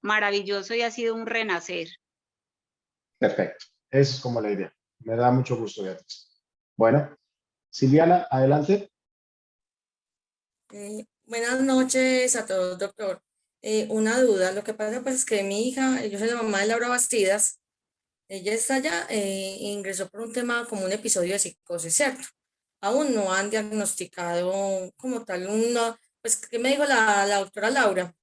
maravilloso y ha sido un renacer. Perfecto. Esa es como la idea. Me da mucho gusto, Beatriz. Bueno, Silviana, adelante. Buenas noches a todos, doctor. Una duda, lo que pasa pues es que mi hija, yo soy la mamá de Laura Bastidas, ella está allá, ingresó por un tema como un episodio de psicosis, ¿cierto? Aún no han diagnosticado como tal pues que me dijo la doctora Laura,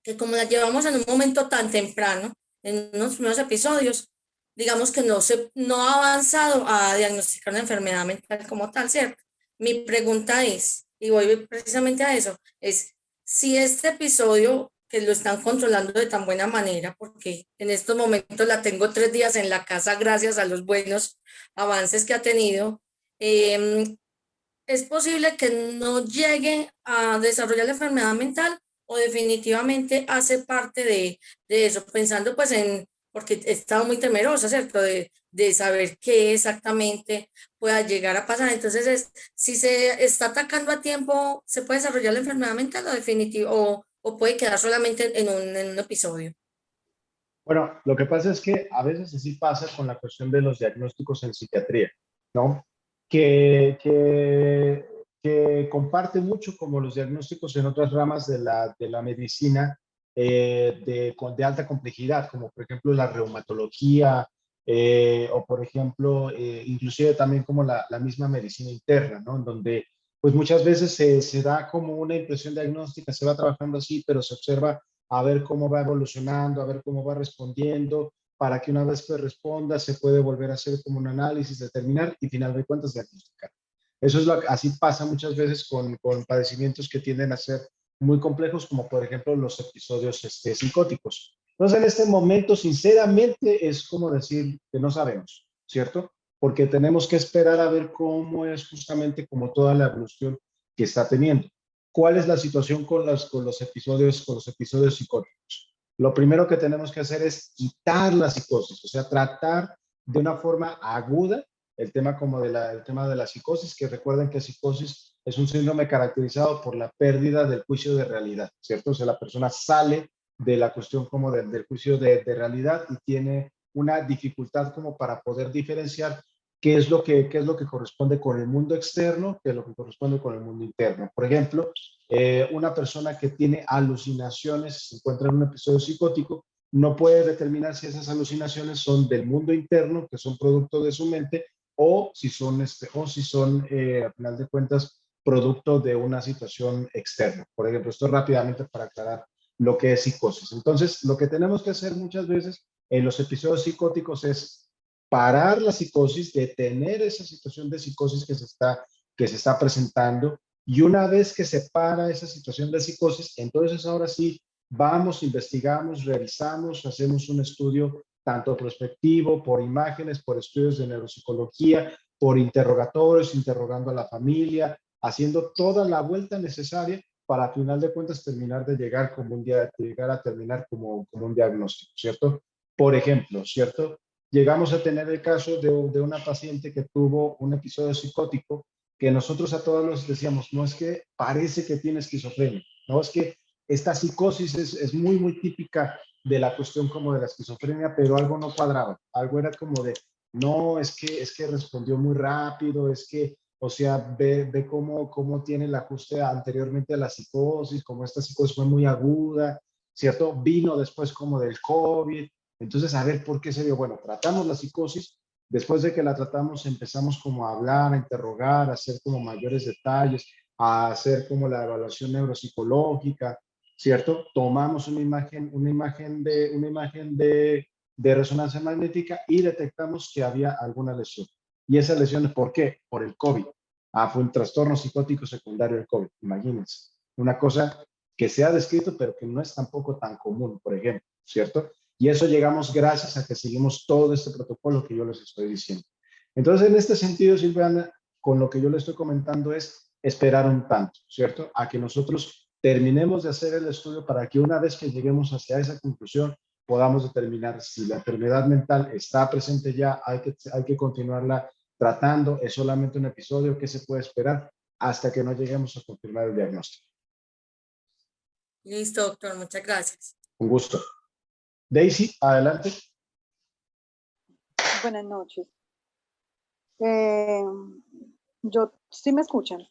que como la llevamos en un momento tan temprano, en unos primeros episodios, digamos que no ha avanzado a diagnosticar una enfermedad mental como tal, ¿cierto? Mi pregunta es, y voy precisamente a eso, es si este episodio que lo están controlando de tan buena manera, porque en estos momentos la tengo 3 días en la casa gracias a los buenos avances que ha tenido, ¿es posible que no llegue a desarrollar la enfermedad mental o definitivamente hace parte de eso? Pensando pues porque he estado muy temerosa, ¿cierto? De saber qué exactamente pueda llegar a pasar. Entonces, si se está atacando a tiempo, ¿se puede desarrollar la enfermedad mental o puede quedar solamente en un episodio? Bueno, lo que pasa es que a veces así pasa con la cuestión de los diagnósticos en psiquiatría, ¿no? Que comparte mucho como los diagnósticos en otras ramas de la medicina de alta complejidad, como por ejemplo la reumatología o por ejemplo inclusive también como la misma medicina interna, ¿no? En donde pues muchas veces se da como una impresión diagnóstica, se va trabajando así, pero se observa a ver cómo va evolucionando, a ver cómo va respondiendo, para que una vez que responda se puede volver a hacer como un análisis, determinar y final de cuentas diagnosticar. Eso es así pasa muchas veces con padecimientos que tienden a ser muy complejos, como por ejemplo los episodios psicóticos. Entonces, en este momento, sinceramente, es como decir que no sabemos, ¿cierto? Porque tenemos que esperar a ver cómo es justamente como toda la evolución que está teniendo. ¿Cuál es la situación con los episodios psicóticos? Lo primero que tenemos que hacer es quitar la psicosis, o sea, tratar de una forma aguda el tema de la psicosis, que recuerden que psicosis es un síndrome caracterizado por la pérdida del juicio de realidad, ¿cierto? O sea, la persona sale de la cuestión como del juicio de realidad y tiene una dificultad como para poder diferenciar qué es lo que corresponde con el mundo externo, qué es lo que corresponde con el mundo interno. Por ejemplo, una persona que tiene alucinaciones, se encuentra en un episodio psicótico, no puede determinar si esas alucinaciones son del mundo interno, que son producto de su mente, o si son, al final de cuentas, producto de una situación externa. Por ejemplo, esto rápidamente para aclarar lo que es psicosis. Entonces, lo que tenemos que hacer muchas veces en los episodios psicóticos es parar la psicosis, detener esa situación de psicosis que se está presentando, y una vez que se para esa situación de psicosis, entonces ahora sí vamos, investigamos, revisamos, hacemos un estudio tanto prospectivo, por imágenes, por estudios de neuropsicología, por interrogatorios, interrogando a la familia, haciendo toda la vuelta necesaria para al final de cuentas terminar de llegar como un día, llegar a terminar como un diagnóstico, ¿cierto? Por ejemplo, ¿cierto? Llegamos a tener el caso de una paciente que tuvo un episodio psicótico que nosotros a todos los decíamos, no es que parece que tiene esquizofrenia, no es que esta psicosis es muy, muy típica de la cuestión como de la esquizofrenia, pero algo no cuadraba, algo era como de, no, es que respondió muy rápido, es que, o sea, ve cómo tiene el ajuste anteriormente a la psicosis, como esta psicosis fue muy aguda, ¿cierto? Vino después como del COVID. Entonces, a ver por qué se dio. Bueno, tratamos la psicosis. Después de que la tratamos, empezamos como a hablar, a interrogar, a hacer como mayores detalles, a hacer como la evaluación neuropsicológica, ¿cierto? Tomamos una imagen de resonancia magnética y detectamos que había alguna lesión. ¿Y esa lesión por qué? Por el COVID. Fue un trastorno psicótico secundario del COVID, imagínense. Una cosa que se ha descrito, pero que no es tampoco tan común, por ejemplo, ¿cierto? Y eso llegamos gracias a que seguimos todo este protocolo que yo les estoy diciendo. Entonces, en este sentido, Silvana, con lo que yo le estoy comentando es esperar un tanto, ¿cierto? A que nosotros terminemos de hacer el estudio para que una vez que lleguemos hacia esa conclusión, podamos determinar si la enfermedad mental está presente ya, hay que continuarla tratando, es solamente un episodio, ¿qué se puede esperar? Hasta que no lleguemos a confirmar el diagnóstico. Listo, doctor, muchas gracias. Un gusto. Daisy, adelante. Buenas noches. ¿Sí me escuchan?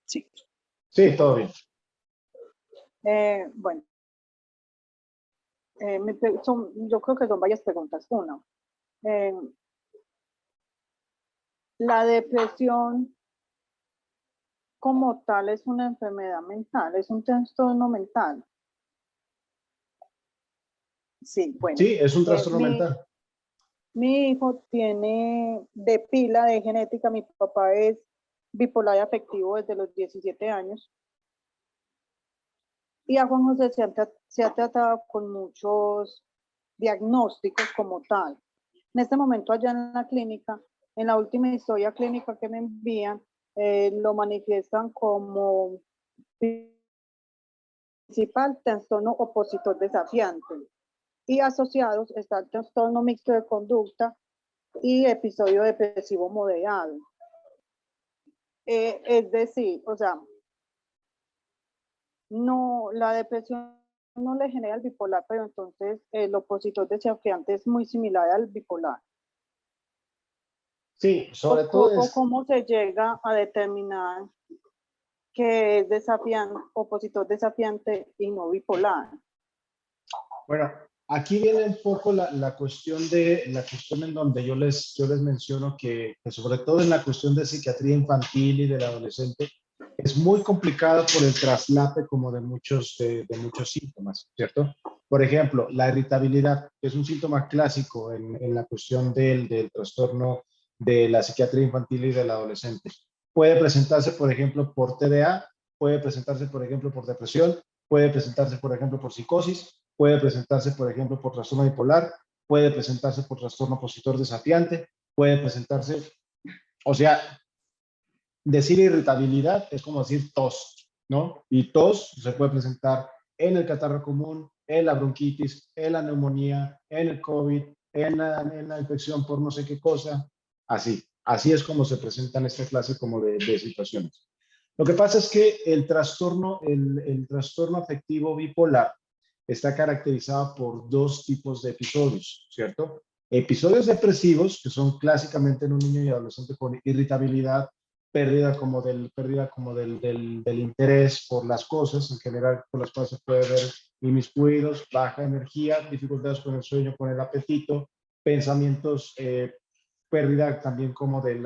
Sí. Sí, todo bien. Bueno, yo creo que son varias preguntas. Una, la depresión como tal es una enfermedad mental, es un trastorno mental. Sí, bueno. Sí, es un trastorno mental. Mi hijo tiene de pila de genética, mi papá es bipolar y afectivo desde los 17 años. Y a Juan José se ha tratado con muchos diagnósticos como tal. En este momento allá en la clínica, en la última historia clínica que me envían, lo manifiestan como principal trastorno opositor desafiante. Y asociados está el trastorno mixto de conducta y episodio depresivo moderado. Es decir, o sea, no, la depresión no le genera el bipolar, pero entonces el opositor desafiante es muy similar al bipolar. Sí, sobre todo ¿O cómo se llega a determinar que es opositor desafiante y no bipolar? Bueno, aquí viene un poco la cuestión en donde yo les menciono que sobre todo en la cuestión de psiquiatría infantil y del adolescente es muy complicado por el traslape como de muchos síntomas, ¿cierto? Por ejemplo, la irritabilidad, que es un síntoma clásico en la cuestión del trastorno de la psiquiatría infantil y del adolescente. Puede presentarse, por ejemplo, por TDA, puede presentarse, por ejemplo, por depresión, puede presentarse, por ejemplo, por psicosis, puede presentarse, por ejemplo, por trastorno bipolar, puede presentarse por trastorno opositor desafiante, puede presentarse, o sea, decir irritabilidad es como decir tos, ¿no? Y tos se puede presentar en el catarro común, en la bronquitis, en la neumonía, en el COVID, en la infección por no sé qué cosa, así. Así es como se presentan esta clase como de situaciones. Lo que pasa es que el trastorno afectivo bipolar está caracterizado por dos tipos de episodios, ¿cierto? Episodios depresivos, que son clásicamente en un niño y adolescente con irritabilidad, pérdida como del interés por las cosas, en general por las cuales se puede ver inmiscuidos, baja energía, dificultades con el sueño, con el apetito, pensamientos, pérdida también como de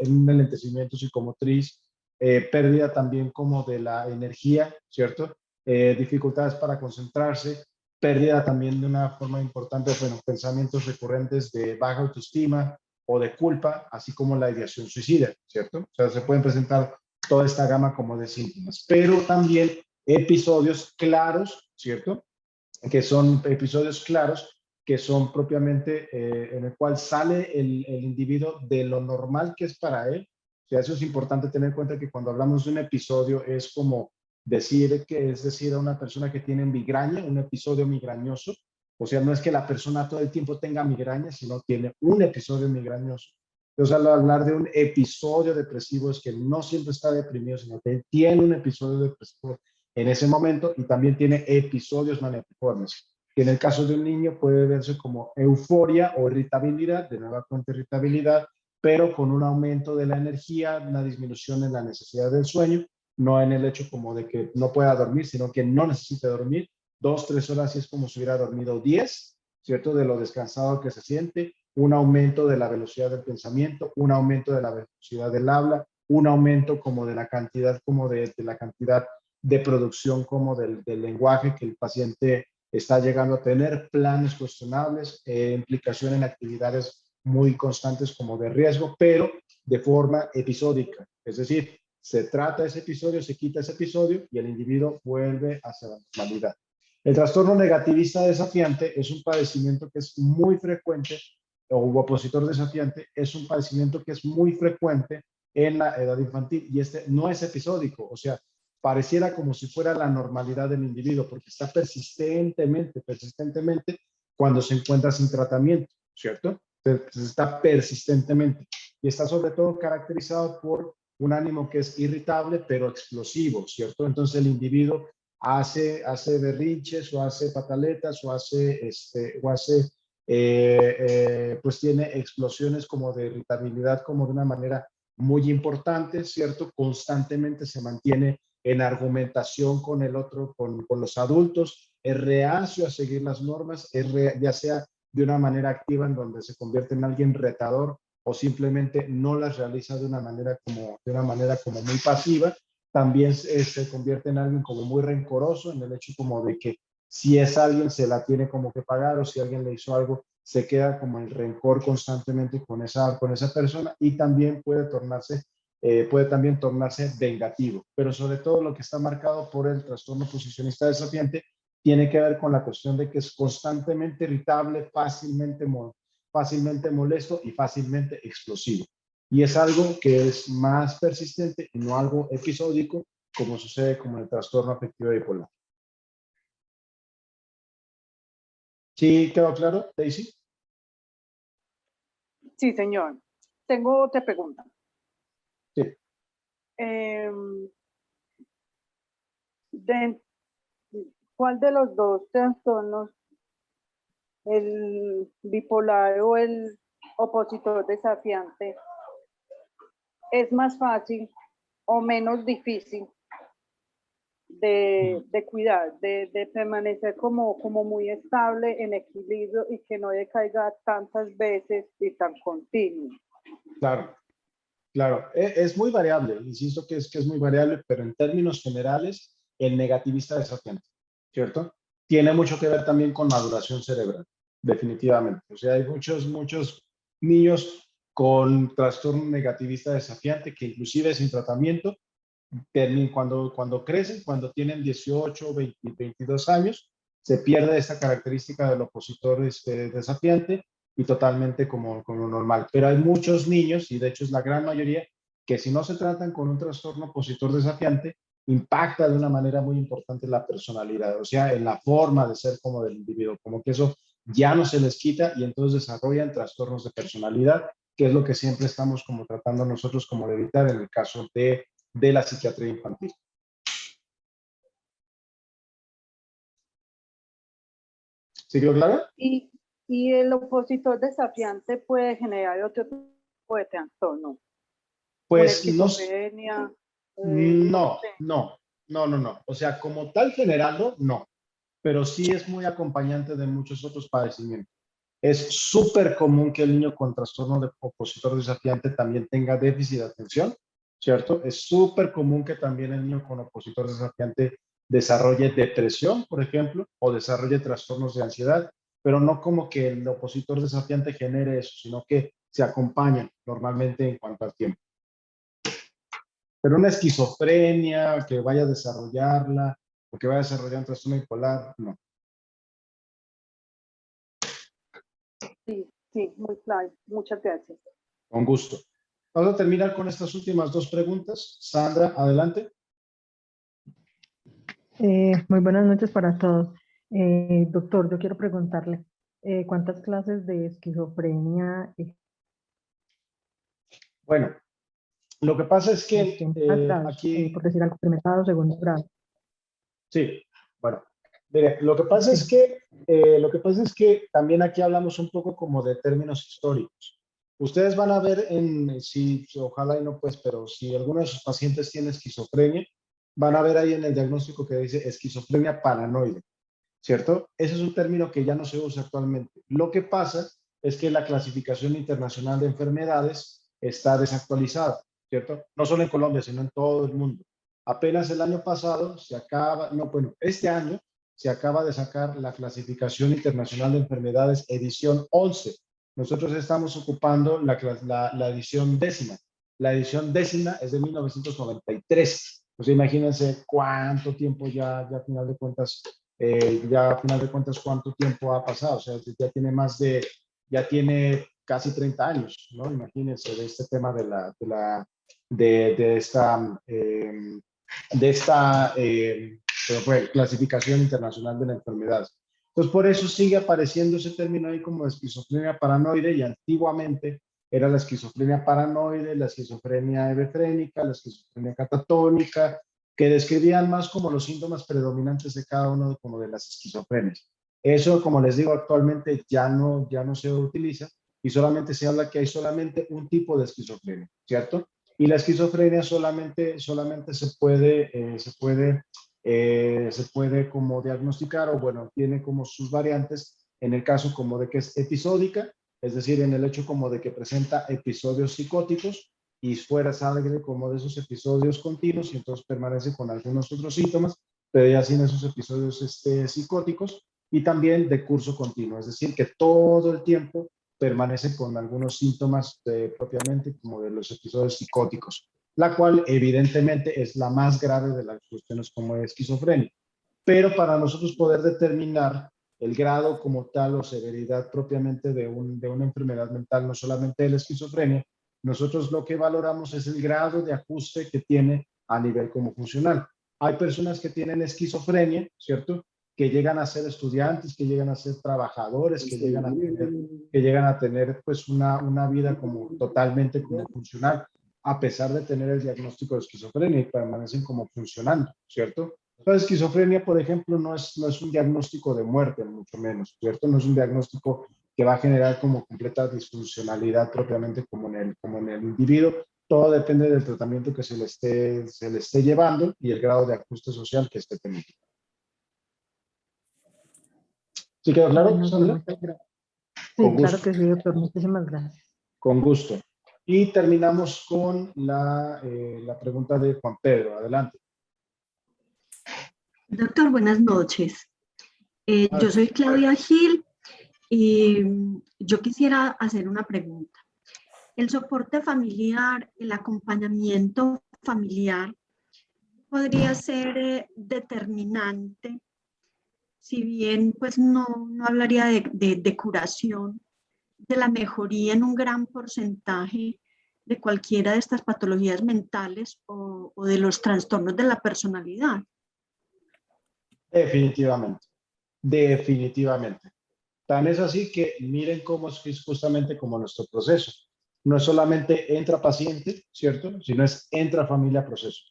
un enlentecimiento psicomotriz, pérdida también como de la energía, ¿cierto? Dificultades para concentrarse, pérdida también de una forma importante, bueno, pensamientos recurrentes de baja autoestima o de culpa, así como la ideación suicida, ¿cierto? O sea, se pueden presentar toda esta gama como de síntomas, pero también episodios claros, ¿cierto? Que son episodios claros que son propiamente en el cual sale el individuo de lo normal que es para él. O sea, eso es importante tener en cuenta que cuando hablamos de un episodio es como decir que es decir a una persona que tiene migraña, un episodio migrañoso. O sea, no es que la persona todo el tiempo tenga migraña, sino tiene un episodio migrañoso. Entonces, al hablar de un episodio depresivo es que no siempre está deprimido, sino que tiene un episodio depresivo en ese momento y también tiene episodios maniformes. Que en el caso de un niño puede verse como euforia o irritabilidad, de nueva cuenta irritabilidad, pero con un aumento de la energía, una disminución en la necesidad del sueño, no en el hecho como de que no pueda dormir, sino que no necesite dormir. 2, 3 horas y es como si hubiera dormido 10, ¿cierto? De lo descansado que se siente, un aumento de la velocidad del pensamiento, un aumento de la velocidad del habla, un aumento como de la cantidad, como de la cantidad de producción como del lenguaje que el paciente está llegando a tener, planes cuestionables, implicación en actividades muy constantes como de riesgo, pero de forma episódica. Es decir, se trata ese episodio, se quita ese episodio y el individuo vuelve hacia la normalidad. El trastorno negativista desafiante es un padecimiento que es muy frecuente, o opositor desafiante, es un padecimiento que es muy frecuente en la edad infantil y este no es episódico, o sea, pareciera como si fuera la normalidad del individuo porque está persistentemente cuando se encuentra sin tratamiento, ¿cierto? Entonces está persistentemente y está sobre todo caracterizado por un ánimo que es irritable pero explosivo, ¿cierto? Entonces el individuo hace berrinches o hace pataletas o hace, pues tiene explosiones como de irritabilidad como de una manera muy importante, ¿cierto? Constantemente se mantiene en argumentación con el otro, con los adultos, es reacio a seguir las normas, ya sea de una manera activa en donde se convierte en alguien retador o simplemente no las realiza de una manera como muy pasiva. También se convierte en alguien como muy rencoroso en el hecho como de que si es alguien se la tiene como que pagar o si alguien le hizo algo se queda como el rencor constantemente con esa persona y también puede también tornarse vengativo, pero sobre todo lo que está marcado por el trastorno posicionista desafiante tiene que ver con la cuestión de que es constantemente irritable, fácilmente molesto y fácilmente explosivo. Y es algo que es más persistente y no algo episódico, como sucede con el trastorno afectivo bipolar. ¿Sí quedó claro, Daisy? Sí, señor. Tengo otra pregunta. Sí. ¿Cuál de los dos trastornos, el bipolar o el opositor desafiante, es más fácil o menos difícil de cuidar, de permanecer como muy estable, en equilibrio y que no decaiga tantas veces y tan continuo? Claro, es muy variable, insisto que es muy variable, pero en términos generales, el negativista desafiante, ¿cierto? Tiene mucho que ver también con maduración cerebral, definitivamente. O sea, hay muchos niños con trastorno negativista desafiante que inclusive sin tratamiento, cuando crecen, cuando tienen 18, 20, 22 años, se pierde esta característica del opositor desafiante y totalmente como normal. Pero hay muchos niños, y de hecho es la gran mayoría, que si no se tratan con un trastorno opositor desafiante, impacta de una manera muy importante la personalidad, o sea, en la forma de ser como del individuo, como que eso ya no se les quita y entonces desarrollan trastornos de personalidad, que es lo que siempre estamos como tratando nosotros como de evitar en el caso de la psiquiatría infantil. ¿Sí quedó claro? Y el opositor desafiante puede generar otro tipo de trastorno. Pues una esquizofrenia. no. O sea, como tal generando, no. Pero sí es muy acompañante de muchos otros padecimientos. Es súper común que el niño con trastorno de opositor desafiante también tenga déficit de atención, ¿cierto? Es súper común que también el niño con opositor desafiante desarrolle depresión, por ejemplo, o desarrolle trastornos de ansiedad, pero no como que el opositor desafiante genere eso, sino que se acompañan normalmente en cuanto al tiempo. Pero una esquizofrenia que vaya a desarrollarla o que vaya a desarrollar un trastorno bipolar, no. Sí, muy claro. Muchas gracias. Con gusto. Vamos a terminar con estas últimas dos preguntas. Sandra, adelante. Muy buenas noches para todos. Doctor, yo quiero preguntarle, ¿cuántas clases de esquizofrenia Bueno, lo que pasa es que existen? ¿Más grados? aquí, Por decir algo, primer grado, segundo grado. sí, bueno, mire, lo que pasa es que también aquí hablamos un poco como de términos históricos. Ustedes van a ver si ojalá y no pues, pero si alguno de sus pacientes tiene esquizofrenia, van a ver ahí en el diagnóstico que dice esquizofrenia paranoide, ¿cierto? Ese es un término que ya no se usa actualmente. Lo que pasa es que la clasificación internacional de enfermedades está desactualizada, ¿cierto? No solo en Colombia, sino en todo el mundo. Apenas el año pasado este año se acaba de sacar la clasificación internacional de enfermedades edición 11. Nosotros estamos ocupando la edición décima. La edición décima es de 1993. Pues imagínense cuánto tiempo ya a final de cuentas, cuánto tiempo ha pasado. O sea, ya tiene casi 30 años, ¿no? Imagínense de este tema de esta clasificación internacional de la enfermedad. Entonces, por eso sigue apareciendo ese término ahí como esquizofrenia paranoide, y antiguamente era la esquizofrenia paranoide, la esquizofrenia hebefrénica, la esquizofrenia catatónica, que describían más como los síntomas predominantes de cada uno como de las esquizofrenias. Eso, como les digo, actualmente ya no se utiliza y solamente se habla que hay solamente un tipo de esquizofrenia, ¿cierto? Y la esquizofrenia solamente se puede como diagnosticar, o bueno, tiene como sus variantes en el caso como de que es episódica, es decir, en el hecho como de que presenta episodios psicóticos y fuera sale como de esos episodios continuos y entonces permanece con algunos otros síntomas, pero ya sin esos episodios psicóticos, y también de curso continuo, es decir, que todo el tiempo permanece con algunos síntomas propiamente como de los episodios psicóticos, la cual evidentemente es la más grave de las cuestiones como esquizofrenia. Pero para nosotros poder determinar el grado como tal o severidad propiamente de una enfermedad mental, no solamente de la esquizofrenia, nosotros lo que valoramos es el grado de ajuste que tiene a nivel como funcional. Hay personas que tienen esquizofrenia, ¿cierto?, que llegan a ser estudiantes, que llegan a ser trabajadores, que llegan a tener pues una vida como totalmente como funcional, a pesar de tener el diagnóstico de esquizofrenia, y permanecen como funcionando, ¿cierto? La esquizofrenia, por ejemplo, no es un diagnóstico de muerte, mucho menos, ¿cierto? No es un diagnóstico que va a generar como completa disfuncionalidad propiamente como en el individuo. Todo depende del tratamiento que se le esté llevando y el grado de ajuste social que esté teniendo. ¿Sí quedó claro, Bueno, Sandra? muchas gracias. Con Sí, claro gusto. que sí, doctor. Muchísimas gracias. Con gusto. Y terminamos con la pregunta de Juan Pedro. Adelante. Doctor, buenas noches. Yo soy Claudia Gil y yo quisiera hacer una pregunta. ¿El soporte familiar, el acompañamiento familiar podría ser determinante? Si bien pues no hablaría de curación, de la mejoría en un gran porcentaje de cualquiera de estas patologías mentales o de los trastornos de la personalidad. Definitivamente. Definitivamente. Tan es así que miren cómo es justamente como nuestro proceso. No es solamente entra paciente, ¿cierto? Sino es entra familia proceso,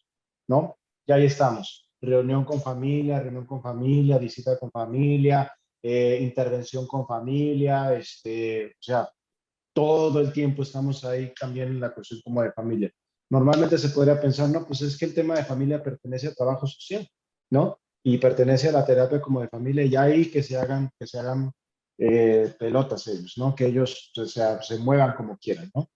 ¿no? Y ahí estamos. Reunión con familia, visita con familia, intervención con familia, o sea, todo el tiempo estamos ahí también en la cuestión como de familia. Normalmente se podría pensar, no, pues es que el tema de familia pertenece al trabajo social, ¿no? Y pertenece a la terapia como de familia, y ahí que se hagan pelotas ellos, ¿no? Que ellos se muevan como quieran, ¿no?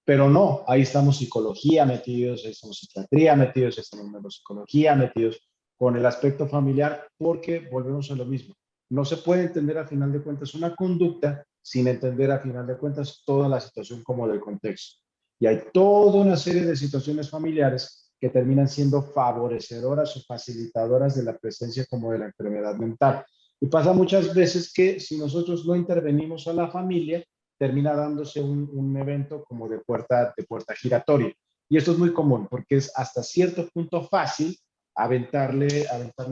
Pero no, ahí estamos psicología metidos, ahí estamos psiquiatría metidos, ahí estamos neuropsicología metidos con el aspecto familiar, porque volvemos a lo mismo. No se puede entender a final de cuentas una conducta sin entender a final de cuentas toda la situación como del contexto. Y hay toda una serie de situaciones familiares que terminan siendo favorecedoras o facilitadoras de la presencia como de la enfermedad mental. Y pasa muchas veces que si nosotros no intervenimos a la familia, termina dándose un evento como de puerta giratoria. Y esto es muy común porque es hasta cierto punto fácil aventarle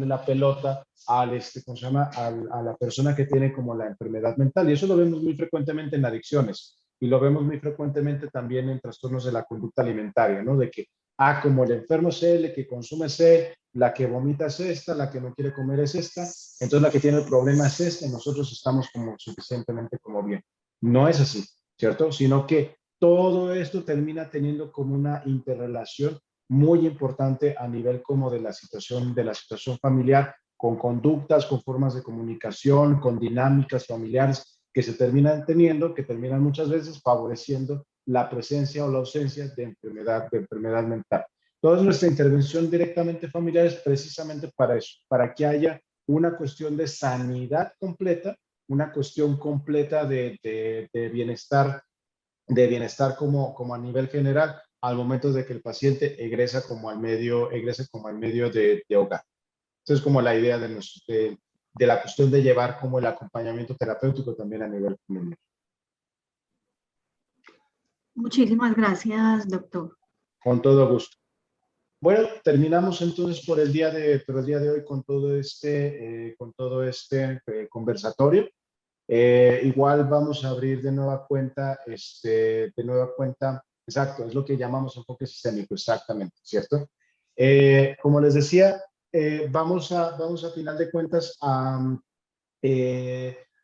la pelota al, ¿cómo se llama? A la persona que tiene como la enfermedad mental. Y eso lo vemos muy frecuentemente en adicciones y lo vemos muy frecuentemente también en trastornos de la conducta alimentaria, ¿no? De que, como el enfermo es él, el que consume es él, la que vomita es esta, la que no quiere comer es esta, entonces la que tiene el problema es esta y nosotros estamos como suficientemente como bien. No es así, ¿cierto? Sino que todo esto termina teniendo como una interrelación muy importante a nivel como de la situación familiar, con conductas, con formas de comunicación, con dinámicas familiares que se terminan teniendo, que terminan muchas veces favoreciendo la presencia o la ausencia de enfermedad mental. Toda nuestra intervención directamente familiar es precisamente para eso, para que haya una cuestión de sanidad completa, una cuestión completa de bienestar, como a nivel general, al momento de que el paciente egresa como al medio de hogar. Entonces, como la idea de la cuestión de llevar como el acompañamiento terapéutico también a nivel familiar. Muchísimas gracias, doctor. Con todo gusto. Bueno, terminamos entonces por el día de hoy con todo este conversatorio. Igual vamos a abrir de nueva cuenta, exacto, es lo que llamamos enfoque sistémico, exactamente, ¿cierto? Como les decía, vamos a final de cuentas a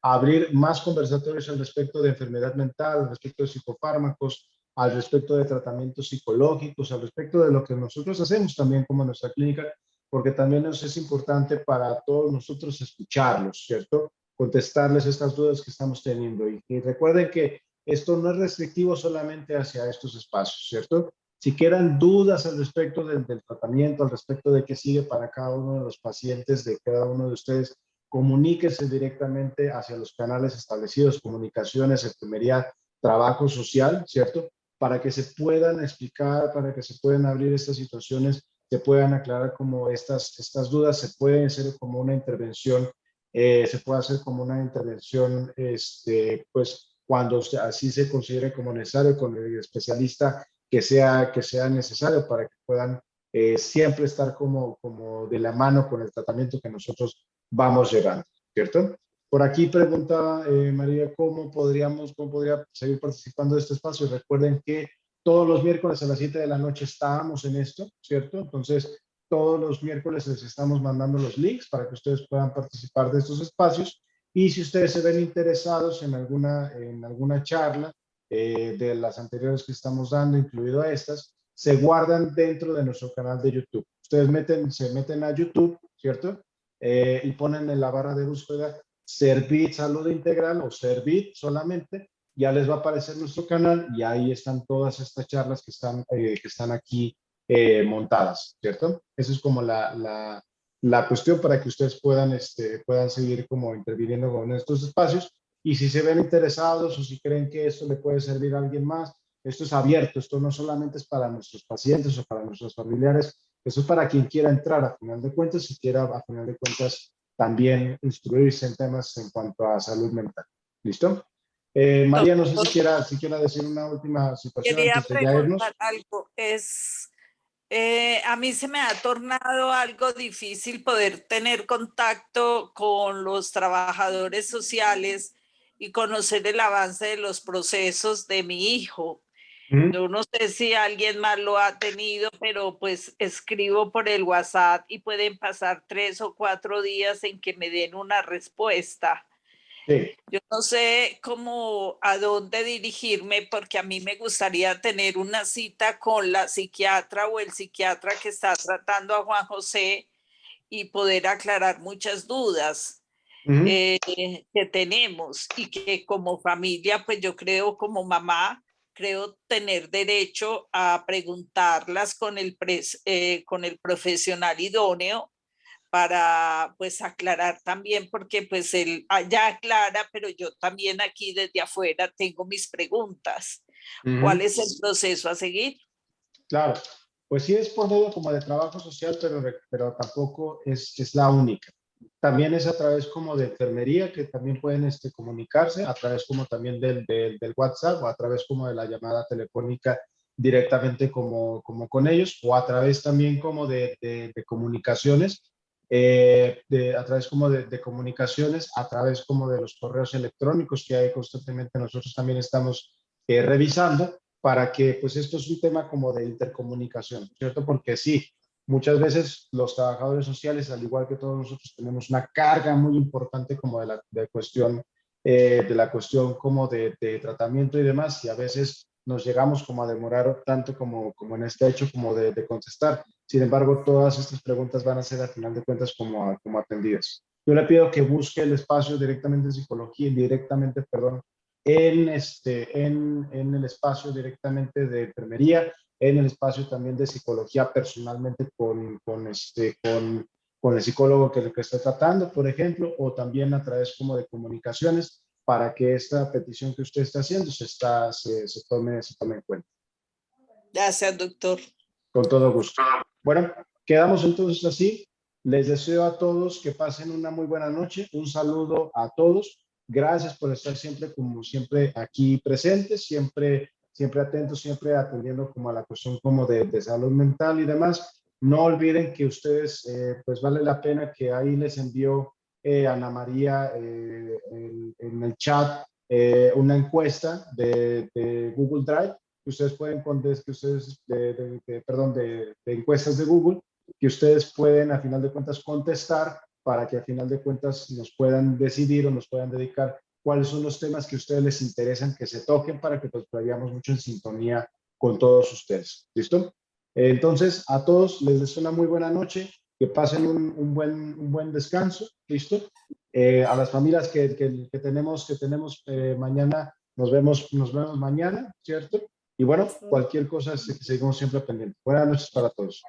abrir más conversatorios al respecto de enfermedad mental, al respecto de psicofármacos, al respecto de tratamientos psicológicos, al respecto de lo que nosotros hacemos también como nuestra clínica, porque también nos es importante para todos nosotros escucharlos, ¿cierto? Contestarles estas dudas que estamos teniendo. Y recuerden que esto no es restrictivo solamente hacia estos espacios, ¿cierto? Si quedan dudas al respecto del tratamiento, al respecto de qué sigue para cada uno de los pacientes, de cada uno de ustedes, comuníquese directamente hacia los canales establecidos, comunicaciones, enfermería, trabajo social, ¿cierto? Para que se puedan explicar, para que se puedan abrir estas situaciones, se puedan aclarar como estas dudas, se puede hacer como una intervención, pues cuando así se considere como necesario con el especialista que sea necesario para que puedan siempre estar como de la mano con el tratamiento que nosotros vamos llevando, ¿cierto? Por aquí pregunta María, ¿cómo podría seguir participando de este espacio? Recuerden que todos los miércoles a las 7 de la noche estábamos en esto, ¿cierto? Entonces, todos los miércoles les estamos mandando los links para que ustedes puedan participar de estos espacios. Y si ustedes se ven interesados en alguna charla de las anteriores que estamos dando, incluido estas, se guardan dentro de nuestro canal de YouTube. Ustedes se meten a YouTube, ¿cierto? Y ponen en la barra de búsqueda Servit Salud Integral o Servit solamente, ya les va a aparecer nuestro canal y ahí están todas estas charlas que están aquí montadas, ¿cierto? Esa es como la cuestión para que ustedes puedan seguir como interviniendo con estos espacios. Y si se ven interesados o si creen que esto le puede servir a alguien más, esto es abierto, esto no solamente es para nuestros pacientes o para nuestros familiares, eso es para quien quiera entrar a final de cuentas, si quiera a final de cuentas también instruirse en temas en cuanto a salud mental. ¿Listo? María, no sé si quiera decir una última situación Quería antes de ya irnos. preguntar algo. A mí se me ha tornado algo difícil poder tener contacto con los trabajadores sociales y conocer el avance de los procesos de mi hijo. Yo no sé si alguien más lo ha tenido, pero pues escribo por el WhatsApp y pueden pasar 3 o 4 días en que me den una respuesta. Sí. Yo no sé a dónde dirigirme porque a mí me gustaría tener una cita con la psiquiatra o el psiquiatra que está tratando a Juan José y poder aclarar muchas dudas que tenemos y que como familia, pues yo creo como mamá, creo tener derecho a preguntarlas con el profesional idóneo para pues aclarar también, porque pues él allá aclara, pero yo también aquí desde afuera tengo mis preguntas. ¿Cuál es el proceso a seguir? Claro, pues sí es por medio como de trabajo social, pero tampoco es la única. También es a través como de enfermería, que también pueden comunicarse, a través como también del WhatsApp o a través como de la llamada telefónica directamente como con ellos, o a través también como de comunicaciones, a través como de comunicaciones, a través como de los correos electrónicos que hay constantemente, nosotros también estamos revisando, para que pues esto es un tema como de intercomunicación, ¿cierto? Porque sí, muchas veces los trabajadores sociales, al igual que todos nosotros, tenemos una carga muy importante como de la cuestión como de tratamiento y demás, y a veces nos llegamos como a demorar tanto como en este hecho como de contestar. Sin embargo, todas estas preguntas van a ser al final de cuentas como atendidas. Yo le pido que busque el espacio directamente en psicología, en el espacio directamente de enfermería, en el espacio también de psicología personalmente con el psicólogo que esté tratando, por ejemplo, o también a través como de comunicaciones, para que esta petición que usted está haciendo se tome en cuenta. Gracias, doctor. Con todo gusto. Bueno, quedamos entonces así. Les deseo a todos que pasen una muy buena noche. Un saludo a todos. Gracias por estar siempre, como siempre, aquí presentes, siempre atentos, siempre atendiendo como a la cuestión como de salud mental y demás. No olviden que ustedes, pues vale la pena que ahí les envió Ana María en el chat una encuesta de Google Drive que ustedes pueden, de encuestas de Google, que ustedes pueden a final de cuentas contestar, para que a final de cuentas nos puedan decidir o nos puedan dedicar cuáles son los temas que a ustedes les interesan que se toquen, para que pues vayamos mucho en sintonía con todos ustedes. ¿Listo? Entonces, a todos les deseo una muy buena noche, que pasen un buen descanso. ¿Listo? A las familias que tenemos mañana, nos vemos mañana, ¿cierto? Y bueno, cualquier cosa seguimos siempre pendientes. Buenas noches para todos.